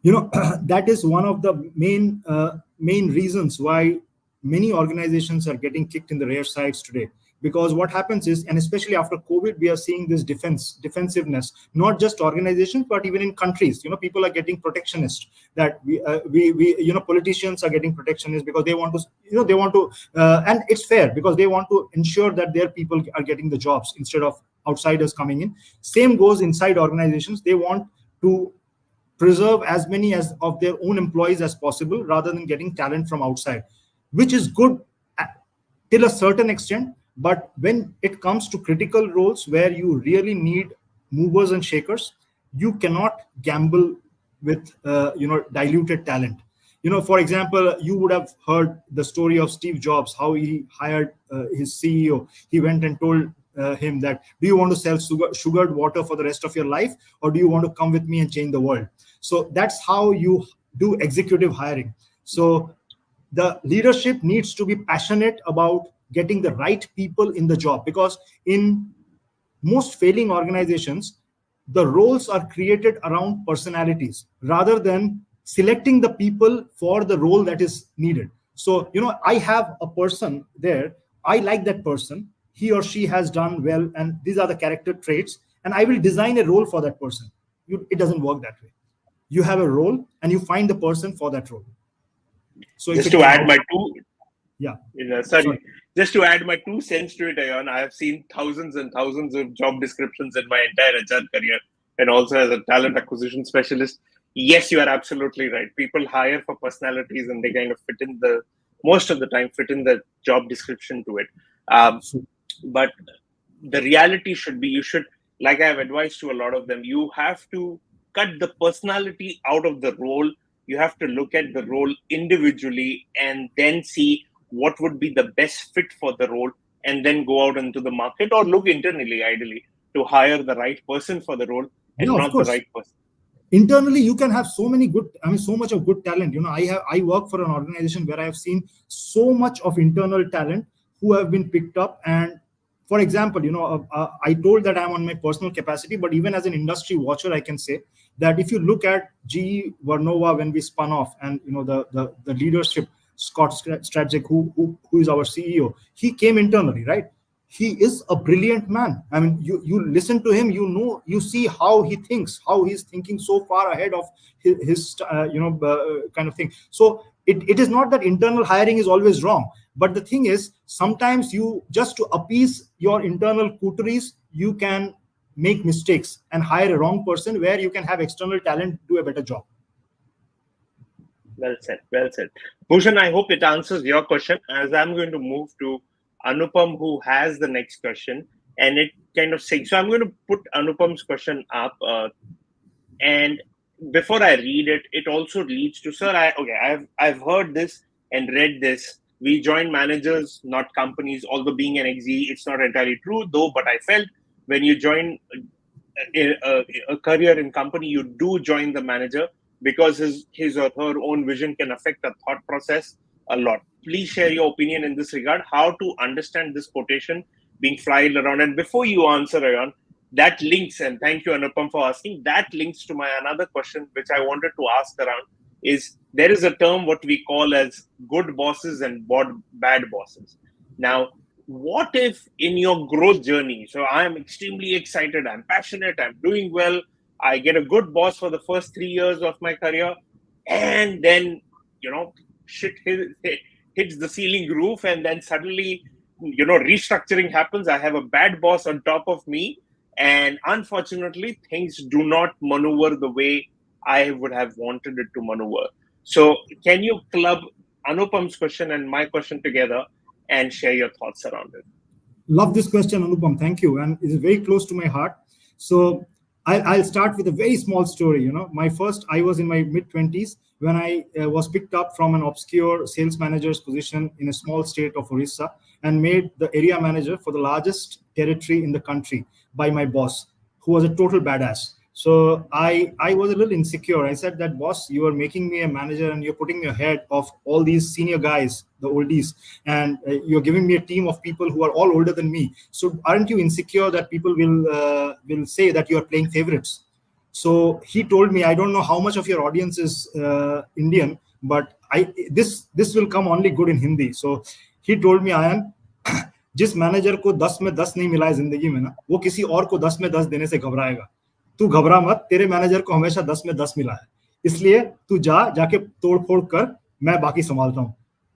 That is one of the main reasons why many organizations are getting kicked in the rear sides today. Because what happens is, and especially after COVID, we are seeing this defensiveness, not just organizations, but even in countries. People are getting protectionist. That we politicians are getting protectionist because they want to, and it's fair because they want to ensure that their people are getting the jobs instead of outsiders coming in. Same goes inside organizations. They want to preserve as many as of their own employees as possible rather than getting talent from outside, which is good till a certain extent. But when it comes to critical roles where you really need movers and shakers, you cannot gamble with diluted talent. For example, you would have heard the story of Steve Jobs, how he hired his CEO. He went and told him that, do you want to sell sugared water for the rest of your life, or do you want to come with me and change the world? So that's how you do executive hiring. So the leadership needs to be passionate about getting the right people in the job, because in most failing organizations, the roles are created around personalities rather than selecting the people for the role that is needed. So, I have a person there, I like that person, he or she has done well, and these are the character traits, and I will design a role for that person. It doesn't work that way. You have a role and you find the person for that role. So Just to add my two, yeah, sorry, just to add my 2 cents to it, Ayan, I have seen thousands and thousands of job descriptions in my entire HR career, and also as a talent acquisition specialist. Yes, you are absolutely right. People hire for personalities, and they kind of most of the time fit in the job description to it. But the reality should be, like I have advised to a lot of them, you have to cut the personality out of the role. You have to look at the role individually and then see what would be the best fit for the role, and then go out into the market or look internally, ideally, to hire the right person for the role and not the right person. Internally, you can have so much of good talent. I work for an organization where I have seen so much of internal talent who have been picked up. And for example, I told that I'm on my personal capacity, but even as an industry watcher, I can say that if you look at GE Vernova when we spun off, and the leadership, Scott Straczek, who is our CEO, he came internally, right? He is a brilliant man. I mean, you listen to him, you see how he thinks, how he's thinking so far ahead of his kind of thing. So it is not that internal hiring is always wrong, but the thing is, sometimes you, just to appease your internal coteries, you can make mistakes and hire a wrong person where you can have external talent do a better job. Well said. Well said. Bhushan, I hope it answers your question, as I'm going to move to Anupam, who has the next question, and it kind of says, so I'm going to put Anupam's question up, and before I read it, it also leads to, sir, I've heard this and read this. We join managers, not companies. Although being an XE, it's not entirely true, though. But I felt when you join a career in company, you do join the manager because his or her own vision can affect the thought process a lot. Please share your opinion in this regard, how to understand this quotation being flyed around. And before you answer, Ayan, that links, and thank you, Anupam, for asking, that links to my another question, which I wanted to ask around, is there is a term what we call as good bosses and bad bosses. Now, what if in your growth journey, so I am extremely excited, I'm passionate, I'm doing well, I get a good boss for the first 3 years of my career, and then, shit hits the ceiling roof, and then suddenly, restructuring happens. I have a bad boss on top of me, and unfortunately, things do not maneuver the way I would have wanted it to maneuver. So, can you club Anupam's question and my question together and share your thoughts around it? Love this question, Anupam. Thank you. And it's very close to my heart. So I'll start with a very small story. I was in my mid-20s when I was picked up from an obscure sales manager's position in a small state of Orissa and made the area manager for the largest territory in the country by my boss, who was a total badass. So I was a little insecure. I said that, boss, you are making me a manager and you're putting me ahead of all these senior guys, the oldies, and you're giving me a team of people who are all older than me. So aren't you insecure that people will say that you are playing favorites? So he told me, I don't know how much of your audience is Indian, but this will come only good in Hindi. So he told me, Ayan, जिस manager को 10 में 10 नहीं मिला है जिंदगी में ना, वो किसी और को 10 में 10 देने से घबराएगा. तू घबरा मत, तेरे मैनेजर को हमेशा 10 में 10 मिला है, इसलिए तू जाके तोड़ फोड़ कर, मैं बाकी संभालता हूं.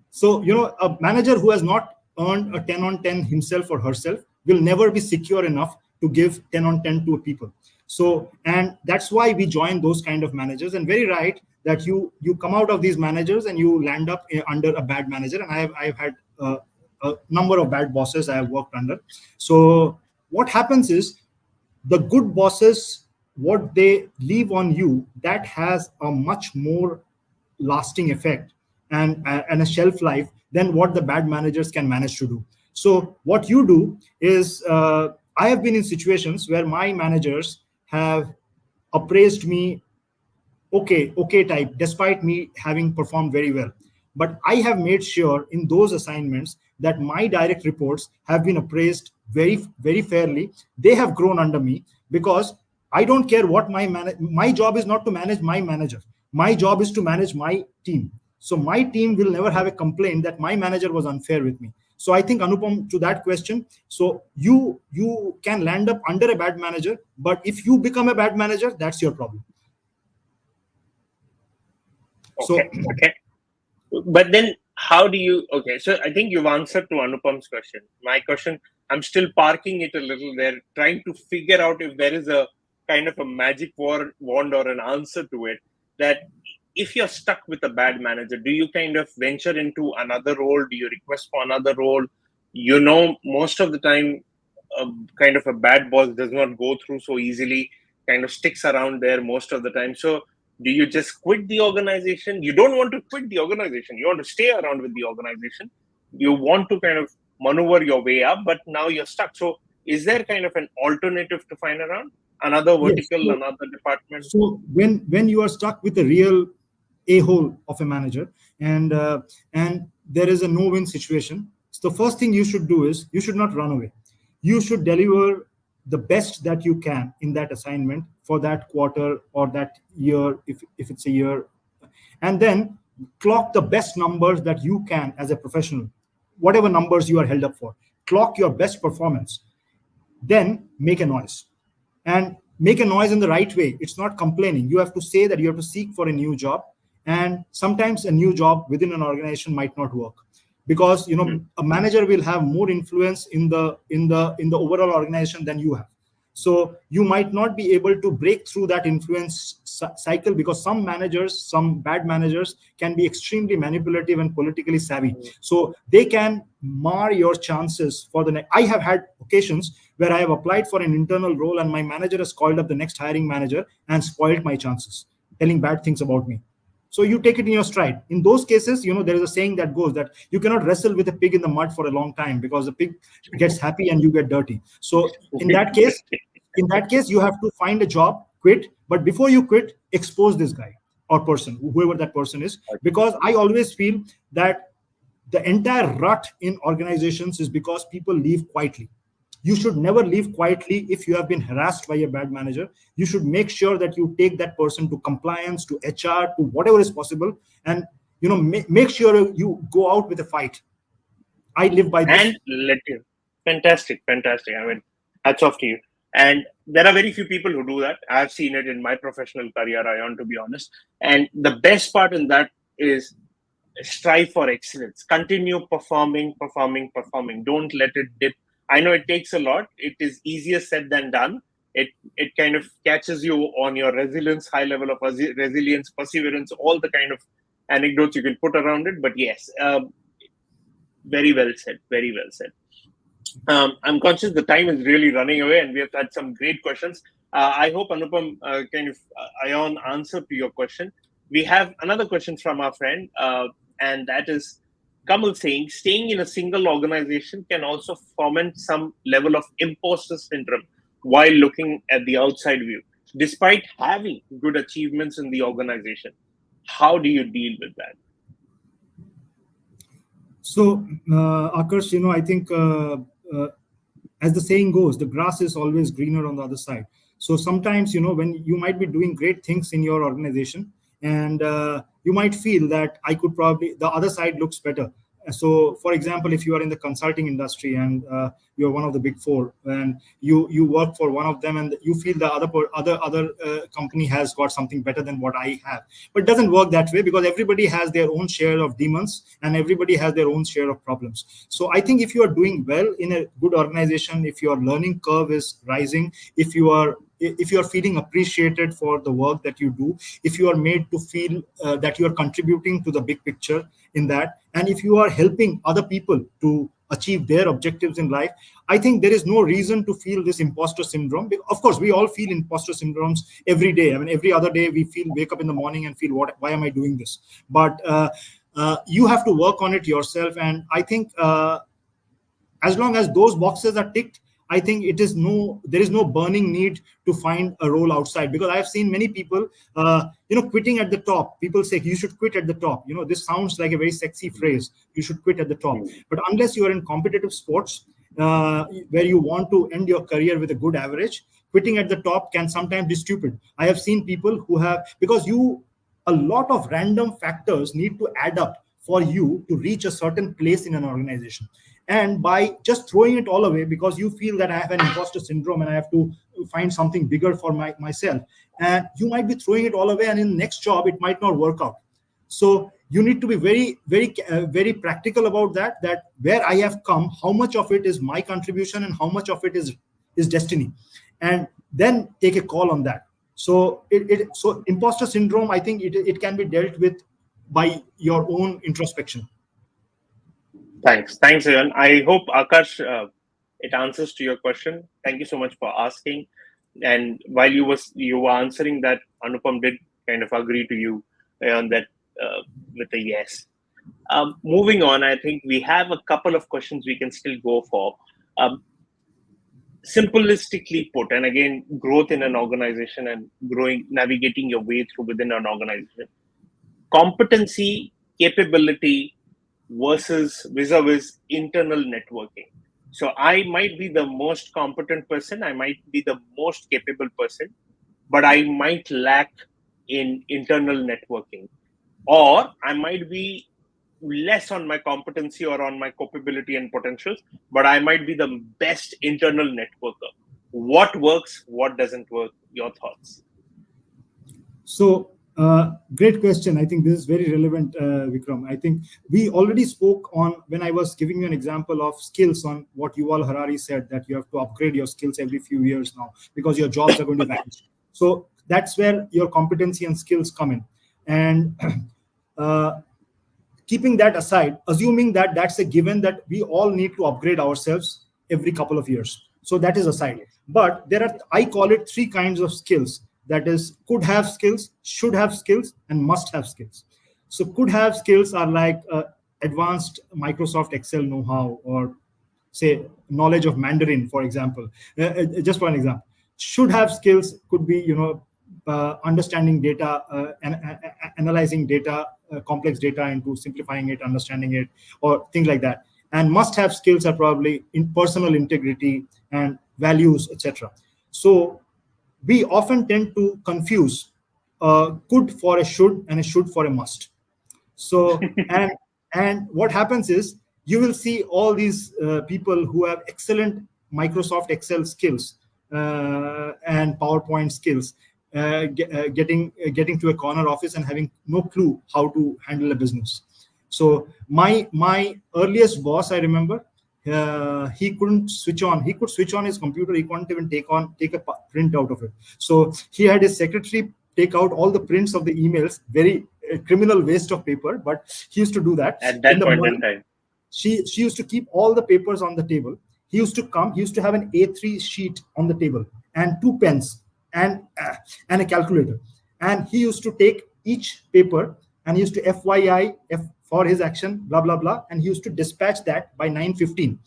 So a manager who has not earned a 10 on 10 himself or herself will never be secure enough to give 10 on 10 to people. So, and that's why we join those kind of managers. And very right that you come out of these managers and you land up under a bad manager. And I've had a number of bad bosses I have worked under. So what happens is, the good bosses, what they leave on you, that has a much more lasting effect and a shelf life than what the bad managers can manage to do. So what you do is, I have been in situations where my managers have appraised me okay type, despite me having performed very well. But I have made sure in those assignments that my direct reports have been appraised very, very fairly. They have grown under me, because I don't care what my job is not to manage my manager. My job is to manage my team. So my team will never have a complaint that my manager was unfair with me. So I think, Anupam, to that question, so you can land up under a bad manager, but if you become a bad manager, that's your problem. Okay. But then how do you, so I think you've answered to Anupam's question. My question, I'm still parking it a little there, trying to figure out if there is a kind of a magic wand or an answer to it, that if you're stuck with a bad manager, do you kind of venture into another role? Do you request for another role? Most of the time, kind of a bad boss does not go through so easily, kind of sticks around there most of the time. So do you just quit the organization? You don't want to quit the organization. You want to stay around with the organization. You want to kind of maneuver your way up, but now you're stuck. So is there kind of an alternative to find around? Another vertical, yes. another department? So when you are stuck with a real a-hole of a manager, and there is a no-win situation, so the first thing you should do is, you should not run away. You should deliver the best that you can in that assignment for that quarter or that year, if it's a year, and then clock the best numbers that you can as a professional, whatever numbers you are held up for. Clock your best performance, then make a noise, and make a noise in the right way. It's not complaining. You have to say that you have to seek for a new job, and sometimes a new job within an organization might not work, because a manager will have more influence in the overall organization than you have. So you might not be able to break through that influence cycle, because some bad managers can be extremely manipulative and politically savvy. So they can mar your chances for the next. I have had occasions where I have applied for an internal role and my manager has called up the next hiring manager and spoiled my chances, telling bad things about me. So you take it in your stride. In those cases, there is a saying that goes that you cannot wrestle with a pig in the mud for a long time, because the pig gets happy and you get dirty. So in that case, you have to find a job, quit. But before you quit, expose this guy or person, whoever that person is. Because I always feel that the entire rut in organizations is because people leave quietly. You should never leave quietly. If you have been harassed by a bad manager, you should make sure that you take that person to compliance, to HR, to whatever is possible, and make sure you go out with a fight. I live by this. And let you. Fantastic. I mean, hats off to you. And there are very few people who do that. I've seen it in my professional career, Ayan, to be honest. And the best part in that is strive for excellence. Continue performing. Don't let it dip. I know it takes a lot. It is easier said than done. It kind of catches you on your resilience, high level of resilience, perseverance, all the kind of anecdotes you can put around it. But yes, very well said. I'm conscious the time is really running away, and we have had some great questions. I hope Anupam Ayan answer to your question. We have another question from our friend, and that is Kamal saying, staying in a single organization can also foment some level of imposter syndrome while looking at the outside view. despite having good achievements in the organization. How do you deal with that? So, Akash, I think as the saying goes, the grass is always greener on the other side. So sometimes, when you might be doing great things in your organization, and you might feel that the other side looks better. So, for example, if you are in the consulting industry and you're one of the big four, and you work for one of them, and you feel the other company has got something better than what I have, but it doesn't work that way, because everybody has their own share of demons and everybody has their own share of problems. So I think if you are doing well in a good organization, if your learning curve is rising, if you are feeling appreciated for the work that you do, if you are made to feel that you are contributing to the big picture in that, and if you are helping other people to achieve their objectives in life, I think there is no reason to feel this imposter syndrome. Of course, we all feel imposter syndromes every day. I mean, every other day we wake up in the morning and feel, why am I doing this? But you have to work on it yourself. And I think as long as those boxes are ticked, I think there is no burning need to find a role outside, because I have seen many people quitting at the top. People say you should quit at the top. This sounds like a very sexy phrase, you should quit at the top. But unless you are in competitive sports where you want to end your career with a good average, quitting at the top can sometimes be stupid. I have seen people who have, because a lot of random factors need to add up for you to reach a certain place in an organization. And by just throwing it all away because you feel that I have an imposter syndrome and I have to find something bigger for myself, and you might be throwing it all away, and in the next job it might not work out. So you need to be very, very, very practical about that where I have come, how much of it is my contribution and how much of it is destiny, and then take a call on that. So so imposter syndrome, I think it can be dealt with by your own introspection. Thanks, Ayan. I hope, Akash, it answers to your question. Thank you so much for asking. And while you were answering that, Anupam did kind of agree to you on that with a yes. Moving on, I think we have a couple of questions we can still go for. Simplistically put, and again, growth in an organization and navigating your way through within an organization. Competency, capability versus vis-a-vis internal networking. So I might be the most competent person, I might be the most capable person, but I might lack in internal networking, or I might be less on my competency or on my capability and potentials, but I might be the best internal networker. What works, what doesn't work? Your thoughts? So great question. I think this is very relevant, Vikram. I think we already spoke on, when I was giving you an example of skills, on what Yuval Harari said, that you have to upgrade your skills every few years now because your jobs are going to vanish. So that's where your competency and skills come in. And keeping that aside, assuming that that's a given, that we all need to upgrade ourselves every couple of years. So that is aside. But there are, I call it, three kinds of skills. That is, could have skills, should have skills, and must have skills. So could have skills are like advanced Microsoft Excel know-how, or say knowledge of Mandarin, for example. Just one example. Should have skills could be, understanding data, analyzing data, complex data into simplifying it, understanding it, or things like that. And must have skills are probably in personal integrity and values, etc. So we often tend to confuse could for a should and a should for a must. So and what happens is, you will see all these people who have excellent Microsoft Excel skills and PowerPoint skills getting to a corner office and having no clue how to handle a business. So my earliest boss, I remember, he couldn't switch on. He could switch on his computer. He couldn't even take a print out of it. So he had his secretary take out all the prints of the emails. Very criminal waste of paper, but he used to do that. At that point in time, she used to keep all the papers on the table. He used to come. He used to have an A3 sheet on the table and 2 pens and a calculator. And he used to take each paper and he used to FYI, for his action, blah, blah, blah. And he used to dispatch that by 9:15.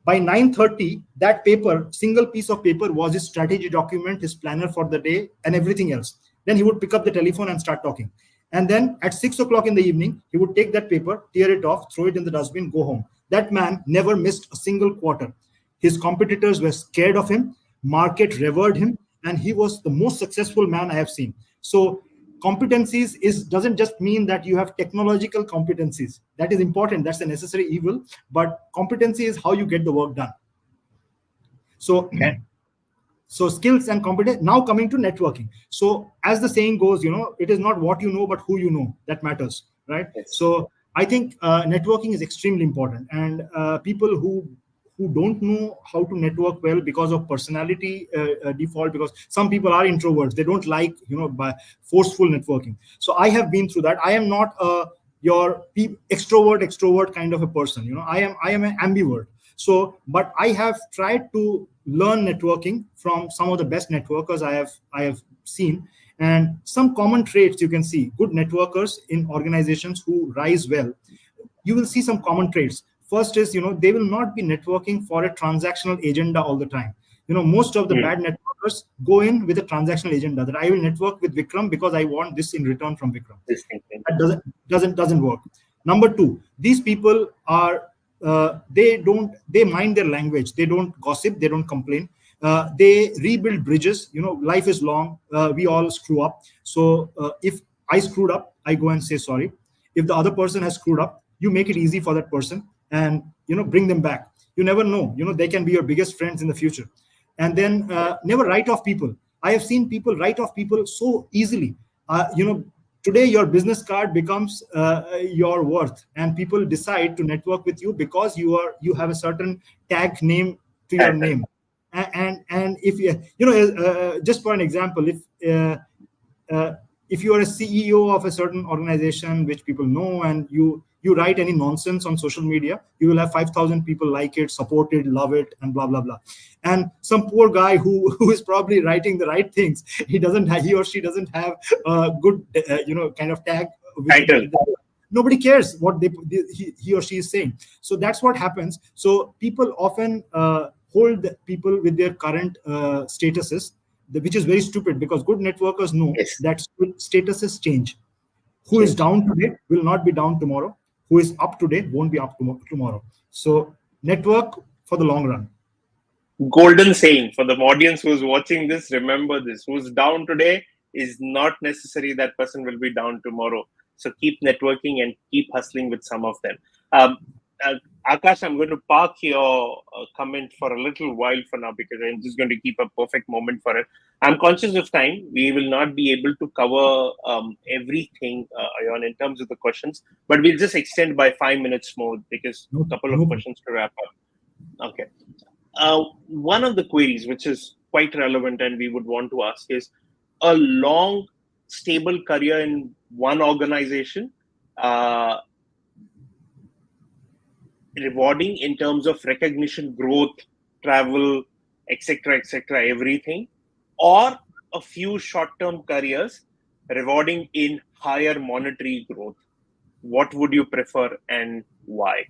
By 9:30, that paper, single piece of paper, was his strategy document, his planner for the day, and everything else. Then he would pick up the telephone and start talking. And then at 6 o'clock in the evening, he would take that paper, tear it off, throw it in the dustbin, go home. That man never missed a single quarter. His competitors were scared of him, market revered him, and he was the most successful man I have seen. So competencies doesn't just mean that you have technological competencies. That is important. That's a necessary evil. But competency is how you get the work done. So, Okay. So skills and competence. Now coming to networking. So as the saying goes, it is not what you know, but who you know that matters, right? Yes. So I think networking is extremely important, and people who don't know how to network well because of personality default, because some people are introverts, they don't like by forceful networking. So I have been through that. I am not your extrovert kind of a person. I am an ambivert. So, but I have tried to learn networking from some of the best networkers I have seen, and some common traits you can see. Good networkers in organizations who rise well, you will see some common traits. First is, they will not be networking for a transactional agenda all the time. Most of the bad networkers go in with a transactional agenda, that I will network with Vikram because I want this in return from Vikram. That doesn't work. Number two, these people are they mind their language. They don't gossip. They don't complain. They rebuild bridges. Life is long. We all screw up. So if I screwed up, I go and say sorry. If the other person has screwed up, you make it easy for that person and bring them back. You never know. They can be your biggest friends in the future. And then never write off people. I have seen people write off people so easily. Today your business card becomes your worth, and people decide to network with you because you have a certain tag name to your name. And if just for an example, if you are a CEO of a certain organization which people know, and you write any nonsense on social media, you will have 5,000 people like it, support it, love it, and blah blah blah. And some poor guy who is probably writing the right things, he or she doesn't have a good kind of tag title. Nobody cares what he or she is saying. So that's what happens. So people often hold people with their current statuses, which is very stupid, because good networkers know that statuses change. Who is down today will not be down tomorrow. Who is up today won't be up tomorrow. So network for the long run. Golden saying for the audience who's watching this, remember this: who's down today is not necessary that person will be down tomorrow. So keep networking and keep hustling with some of them. Akash, I'm going to park your comment for a little while for now, because I'm just going to keep a perfect moment for it. I'm conscious of time. We will not be able to cover everything, Ayan, in terms of the questions, but we'll just extend by 5 minutes more, because a couple of questions to wrap up. Okay. One of the queries which is quite relevant and we would want to ask is, a long, stable career in one organization, rewarding in terms of recognition, growth, travel, etc., everything, or a few short-term careers rewarding in higher monetary growth? What would you prefer and why?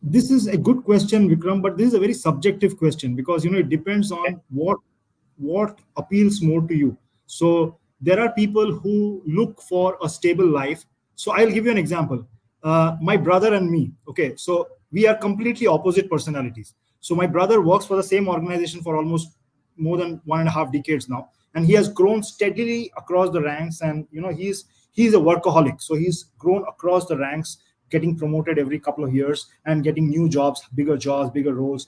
This is a good question, Vikram, but this is a very subjective question, because it depends on what appeals more to you. So there are people who look for a stable life. So I'll give you an example. My brother and me. Okay, so we are completely opposite personalities. So my brother works for the same organization for almost more than 1.5 decades now, and he has grown steadily across the ranks. And he's a workaholic. So he's grown across the ranks, getting promoted every couple of years and getting new jobs, bigger roles.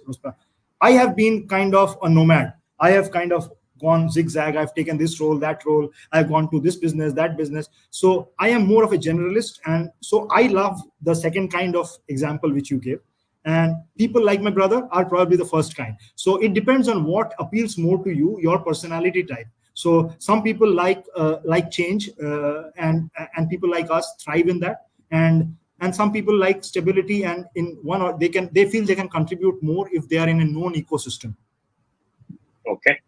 I have been kind of a nomad. I have kind of gone zigzag. I've taken this role, that role. I've gone to this business, that business. So I am more of a generalist. And so I love the second kind of example which you gave. And people like my brother are probably the first kind. So it depends on what appeals more to you, your personality type. So some people like change, and people like us thrive in that. And some people like stability, and they feel they can contribute more if they are in a known ecosystem. Okay,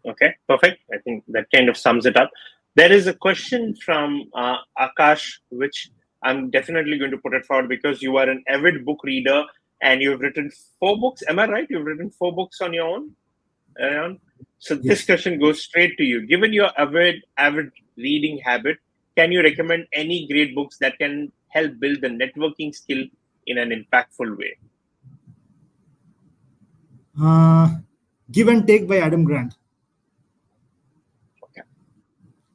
perfect. I think that kind of sums it up. There is a question from Akash, which I'm definitely going to put it forward because you are an avid book reader and you've written 4 books. Am I right? You've written 4 books on your own? So this Yes. question goes straight to you. Given your avid reading habit, can you recommend any great books that can help build the networking skill in an impactful way? Give and Take by Adam Grant. Okay.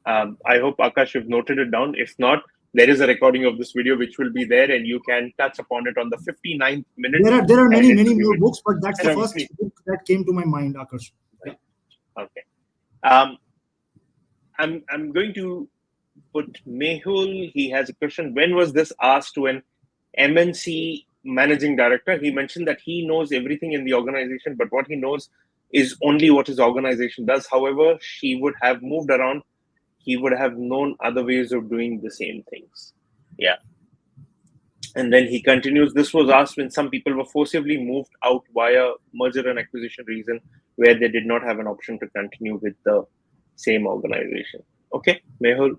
I hope, Akash, you've noted it down. If not, there is a recording of this video which will be there and you can touch upon it on the 59th minute. There are and many more books, but that's the first many. book that came to my mind, Akash. Yeah. Okay. I'm going to put Mehul. He has a question. When was this asked to an MNC managing director? He mentioned that he knows everything in the organization, but what he knows is only what his organization does. However, she would have moved around. He would have known other ways of doing the same things. Yeah. And then he continues, this was asked when some people were forcibly moved out via merger and acquisition reason, where they did not have an option to continue with the same organization. Okay, Mehul,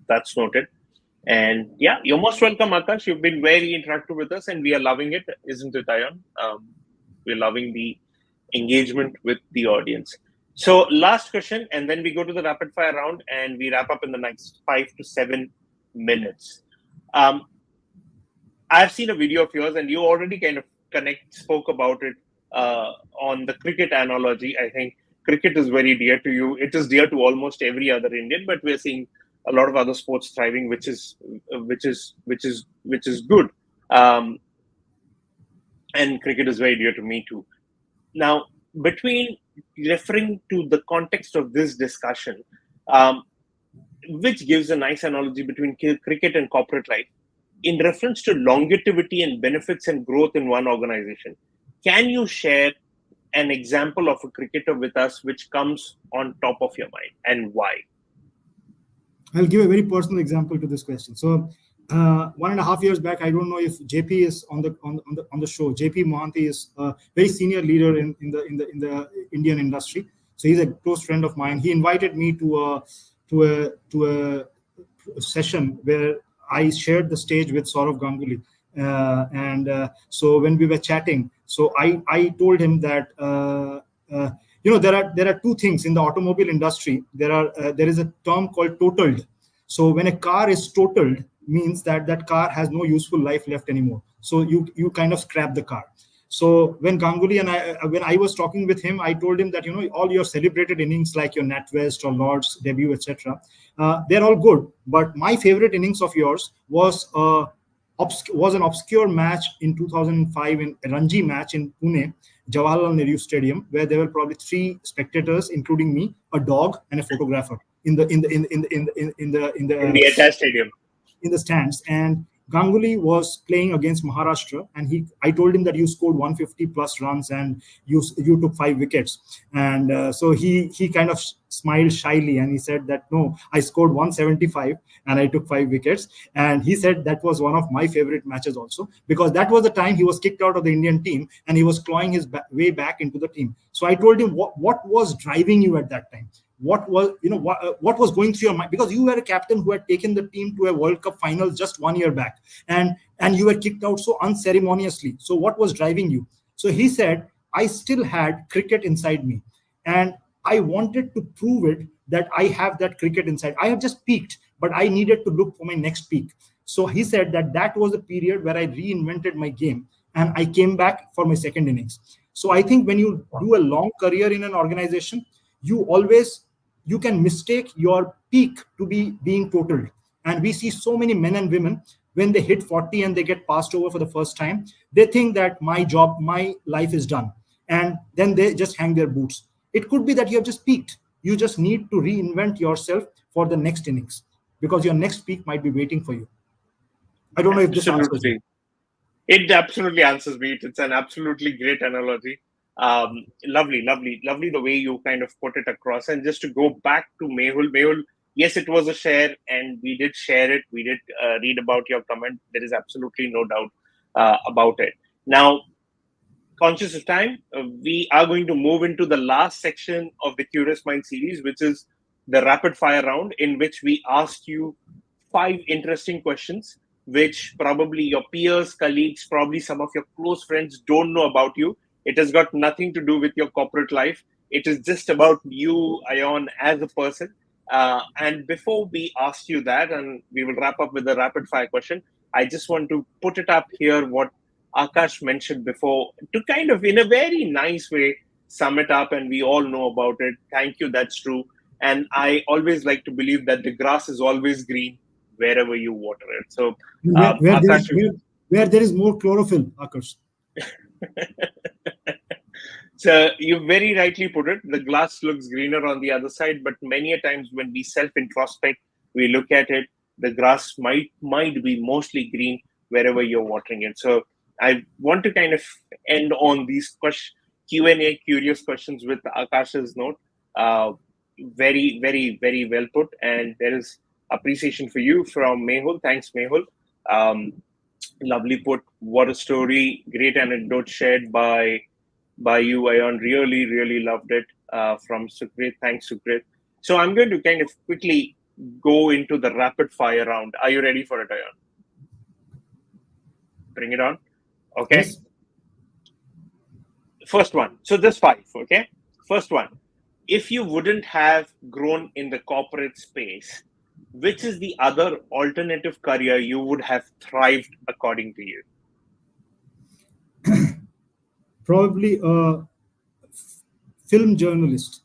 that's noted. And yeah, you're most welcome, Akash. You've been very interactive with us and we are loving it, isn't it, Ayan? We're loving the engagement with the audience. So last question, and then we go to the rapid fire round and we wrap up in the next 5 to 7 minutes. I've seen a video of yours, and you already kind of spoke about it on the cricket analogy. I think cricket is very dear to you. It is dear to almost every other Indian, but we're seeing a lot of other sports thriving, which is good. And cricket is very dear to me too. Now, between referring to the context of this discussion, which gives a nice analogy between cricket and corporate life, in reference to longevity and benefits and growth in one organization, can you share an example of a cricketer with us which comes on top of your mind and why? I'll give a very personal example to this question. So 1.5 years back, I don't know if JP is on the show. JP Mohanty is a very senior leader in the Indian industry. So he's a close friend of mine. He invited me to a session where I shared the stage with Saurav Ganguly. So when we were chatting, so I told him that there are two things in the automobile industry. There is a term called totaled. So when a car is totaled, means that car has no useful life left anymore. So you kind of scrap the car. So when Ganguly and when I was talking with him, I told him that all your celebrated innings like your NatWest or Lord's debut, etc., they're all good. But my favorite innings of yours was an obscure match in 2005, in a Ranji match in Pune, Jawaharlal Nehru Stadium, where there were probably 3 spectators, including me, a dog, and a photographer in the entire stadium, in the stands. And Ganguly was playing against Maharashtra, and I told him that you scored 150 plus runs and you took 5 wickets. And so he kind of smiled shyly and he said that, no, I scored 175 and I took 5 wickets. And he said that was one of my favorite matches also, because that was the time he was kicked out of the Indian team and he was clawing his way back into the team. So I told him, what was driving you at that time? What was going through your mind? Because you were a captain who had taken the team to a World Cup final just 1 year back, and you were kicked out so unceremoniously. So what was driving you? So he said, I still had cricket inside me, and I wanted to prove it that I have that cricket inside. I have just peaked, but I needed to look for my next peak. So he said that was a period where I reinvented my game and I came back for my second innings. So I think when you do a long career in an organization, you can mistake your peak to be being totaled. And we see so many men and women, when they hit 40 and they get passed over for the first time, they think that my life is done. And then they just hang their boots. It could be that you have just peaked. You just need to reinvent yourself for the next innings, because your next peak might be waiting for you. I don't know if this answers you. It absolutely answers me. It's an absolutely great analogy. Lovely the way you kind of put it across. And just to go back to Mehul, yes, it was a share and we did share it. We did read about your comment. There is absolutely no doubt about it. Now, conscious of time, we are going to move into the last section of the Curious Mind series, which is the rapid fire round, in which we ask you 5 interesting questions which probably your peers, colleagues, probably some of your close friends don't know about you. It has got nothing to do with your corporate life. It is just about you, Ayon, as a person. And before we ask you that, and we will wrap up with a rapid fire question, I just want to put it up here what Akash mentioned before to kind of, in a very nice way, sum it up, and we all know about it. Thank you, that's true. And I always like to believe that the grass is always green wherever you water it. So, Akash, where there is more chlorophyll, Akash. So you very rightly put it. The glass looks greener on the other side, but many a times when we self-introspect, we look at it, the grass might be mostly green wherever you're watering it. So I want to kind of end on these Q&A curious questions with Akash's note. Very, very, very well put. And there is appreciation for you from Mehul. Thanks, Mehul. Lovely put. What a story. Great anecdote shared by you, Ayon. Really, really loved it. From Sukrit. Thanks, Sukrit. So I'm going to kind of quickly go into the rapid fire round. Are you ready for it, Ayon? Bring it on. Okay. Yes. First one. So there's 5. Okay. First one. If you wouldn't have grown in the corporate space, which is the other alternative career you would have thrived according to you? Probably a film journalist.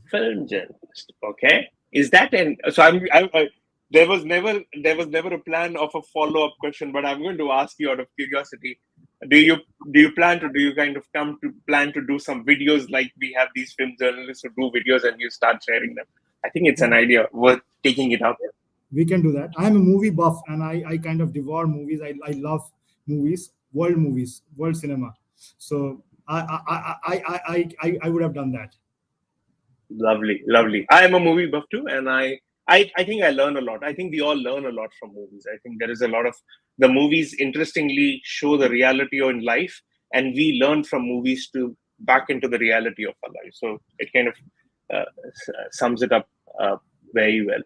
Film journalist. Okay. Is that there was never a plan of a follow-up question, but I'm going to ask you out of curiosity. Do you plan to do some videos like we have these film journalists who do videos and you start sharing them? I think it's an idea worth taking it up. We can do that. I'm a movie buff and I kind of devour movies. I love movies, world cinema. So I would have done that. Lovely. I am a movie buff too, and I think I learn a lot. I think we all learn a lot from movies. I think there is a lot of the movies interestingly show the reality in life, and we learn from movies to back into the reality of our life. So it kind of sums it up very well.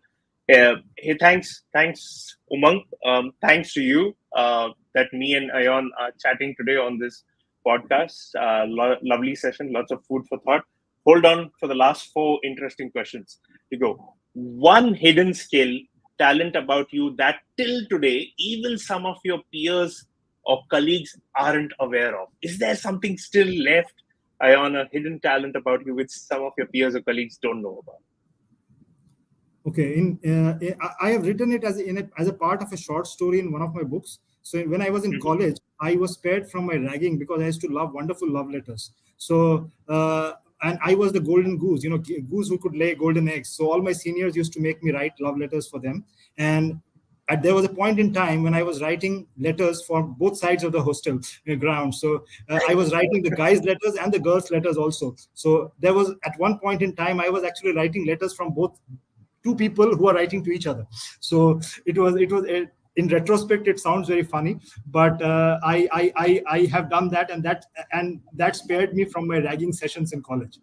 Hey, thanks, Umang. Thanks to you that me and Ayon are chatting today on this podcast. Lovely session, lots of food for thought. Hold on for the last 4 interesting questions to go. One hidden skill, talent about you that till today, even some of your peers or colleagues aren't aware of. Is there something still left, Ayon, a hidden talent about you which some of your peers or colleagues don't know about? Okay, I have written it as a part of a short story in one of my books. So when I was in college, I was spared from my ragging because I used to love wonderful love letters. So and I was the golden goose, goose who could lay golden eggs. So all my seniors used to make me write love letters for them. And there was a point in time when I was writing letters for both sides of the hostel ground. So I was writing the guys' letters and the girls' letters also. So there was at one point in time, I was actually writing letters from both 2 people who are writing to each other. So it was in retrospect, it sounds very funny, but I have done that, and that spared me from my ragging sessions in college.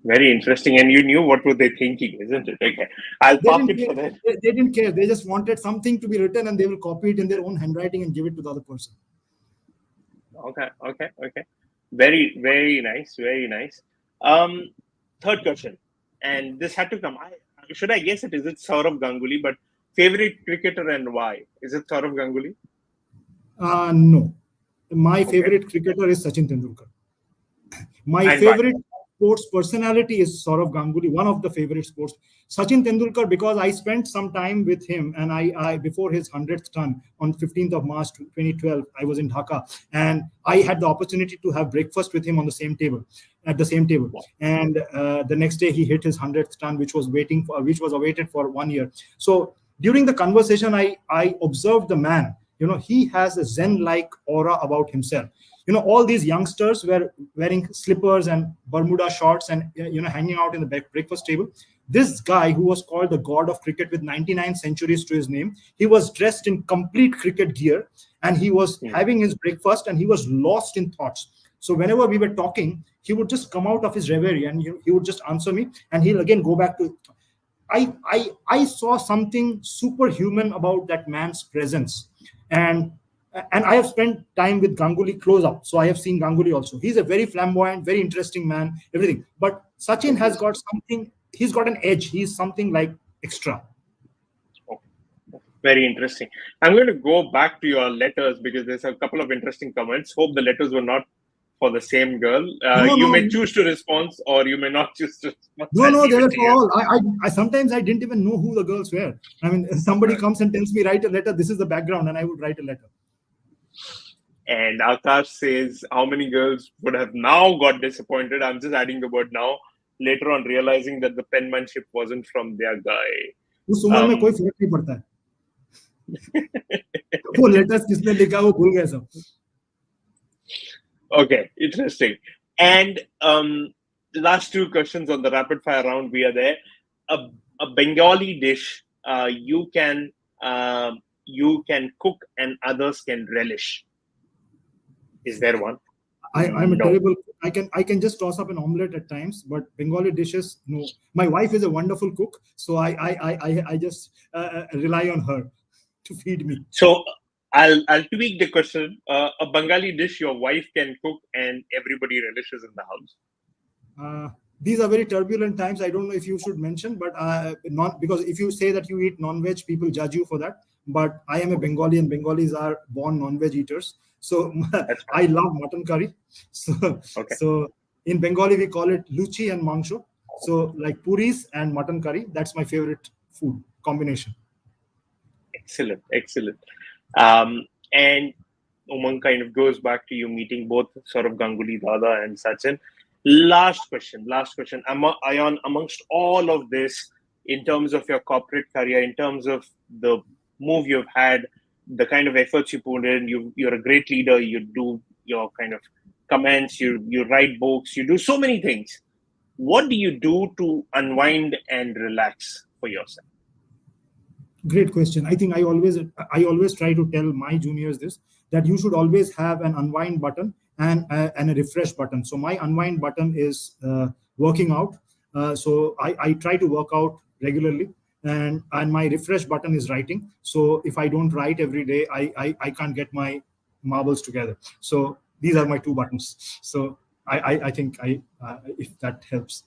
Very interesting, and you knew what were they thinking, isn't it? Okay, I'll park it for that. They didn't care. They just wanted something to be written, and they will copy it in their own handwriting and give it to the other person. Okay. Very, very nice. Third question, and this had to come. Should I guess it? Is it Saurav Ganguly? But favorite cricketer and why? Is it Saurav Ganguly? No. My favorite cricketer is Sachin Tendulkar. My favorite sports personality is Saurav Ganguly, one of the favorite sports. Sachin Tendulkar, because I spent some time with him, and I before his 100th run on 15th of March 2012, I was in Dhaka, and I had the opportunity to have breakfast with him at the same table. And the next day he hit his 100th run, which was awaited for 1 year. So during the conversation, I observed the man. He has a Zen-like aura about himself. All these youngsters were wearing slippers and Bermuda shorts and, hanging out in the breakfast table. This guy, who was called the god of cricket with 99 centuries to his name, he was dressed in complete cricket gear, and he was having his breakfast, and he was lost in thoughts. So whenever we were talking, he would just come out of his reverie, and he would just answer me, and he'll again go back to... I saw something superhuman about that man's presence. And I have spent time with Ganguly close up, so I have seen Ganguly also. He's a very flamboyant, very interesting man, everything. But Sachin has got something. He's got an edge. He's something like extra. Very interesting. I'm going to go back to your letters because there's a couple of interesting comments. Hope the letters were not for the same girl. You may choose to respond or you may not choose to respond. No, they were for all. I sometimes I didn't even know who the girls were. I mean, somebody comes and tells me, write a letter, this is the background, and I would write a letter. And Akash says, how many girls would have now got disappointed? I'm just adding the word now, later on realizing that the penmanship wasn't from their guy. उस उम्र में कोई फर्क नहीं पड़ता है. वो letters किसने लिखा वो भूल गए सब. Okay, interesting. And the last two questions on the rapid fire round, we are there. A Bengali dish you can cook and others can relish. Is there one? I'm a terrible. I can just toss up an omelette at times, but Bengali dishes, no. My wife is a wonderful cook, so I just rely on her to feed me. So I'll tweak the question. A Bengali dish your wife can cook and everybody relishes in the house. These are very turbulent times. I don't know if you should mention, but not because if you say that you eat non-veg, people judge you for that. But I am a Bengali, and Bengalis are born non-veg eaters. So I love mutton curry. So in Bengali we call it luchi and mangsho. So like puris and mutton curry. That's my favorite food combination. Excellent. And Umang kind of goes back to you meeting both sort of Ganguly Dada and Sachin. Last question. Ayan, amongst all of this, in terms of your corporate career, in terms of the move you've had, the kind of efforts you put in, you're a great leader, you do your kind of comments, you write books, you do so many things. What do you do to unwind and relax for yourself? Great question. I think I always try to tell my juniors this, that you should always have an unwind button and a refresh button. So my unwind button is working out. So I try to work out regularly, and my refresh button is writing. So if I don't write every day, I can't get my marbles together. So these are my two buttons. So I think if that helps.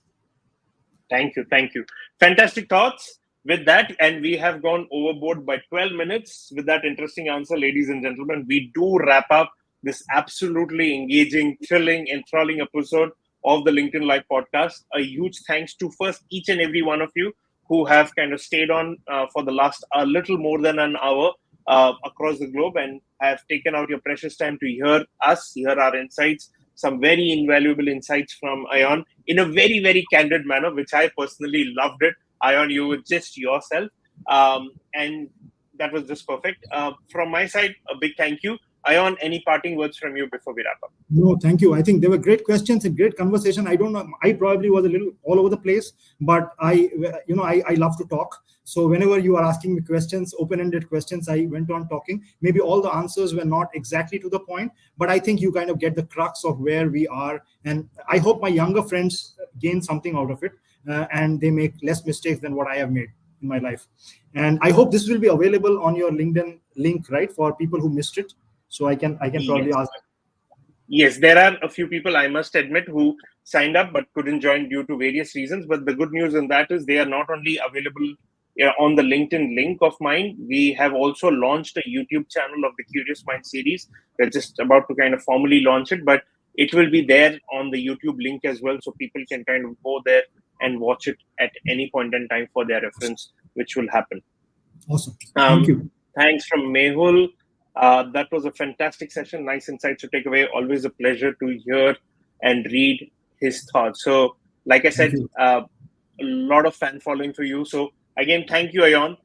Thank you. Fantastic thoughts. With that, and we have gone overboard by 12 minutes with that interesting answer, ladies and gentlemen, we do wrap up this absolutely engaging, thrilling, enthralling episode of the LinkedIn Live podcast. A huge thanks to first each and every one of you who have kind of stayed on for the last a little more than an hour across the globe and have taken out your precious time to hear our insights, some very invaluable insights from Ayan in a very, very candid manner, which I personally loved it. Ayan, you were just yourself, and that was just perfect. From my side, a big thank you. Ayan, any parting words from you before we wrap up? No, thank you. I think there were great questions and great conversation. I don't know, I probably was a little all over the place, but I love to talk. So whenever you are asking me questions, open-ended questions, I went on talking. Maybe all the answers were not exactly to the point, but I think you kind of get the crux of where we are. And I hope my younger friends gain something out of it. And they make less mistakes than what I have made in my life. And I hope this will be available on your LinkedIn link, right, for people who missed it. So I can probably ask. Yes, there are a few people, I must admit, who signed up but couldn't join due to various reasons. But the good news in that is they are not only available on the LinkedIn link of mine. We have also launched a YouTube channel of the Curious Mind series. We're just about to kind of formally launch it, but it will be there on the YouTube link as well. So people can kind of go there and watch it at any point in time for their reference, which will happen. Awesome. Thank you. Thanks from Mehul. That was a fantastic session. Nice insights to take away. Always a pleasure to hear and read his thoughts. So, like I said, a lot of fan following for you. So, again, thank you, Ayan.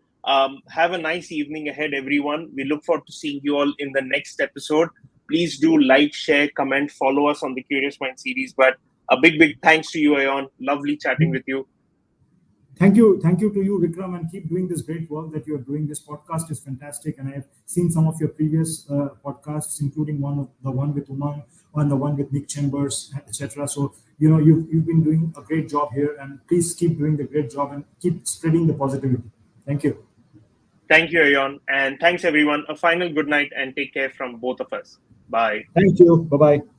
Have a nice evening ahead, everyone. We look forward to seeing you all in the next episode. Please do like, share, comment, follow us on the Curious Mind series. But a big thanks to you, Ayan. Lovely chatting with you. Thank you to you, Vikram, and keep doing this great work that you are doing. This podcast is fantastic, and I have seen some of your previous podcasts, including the one with Umang on the one with Nick Chambers, etc. So you've been doing a great job here, and please keep doing the great job and keep spreading the positivity. Thank you. Thank you, Ayon. And thanks, everyone. A final good night and take care from both of us. Bye. Thank you. Bye-bye.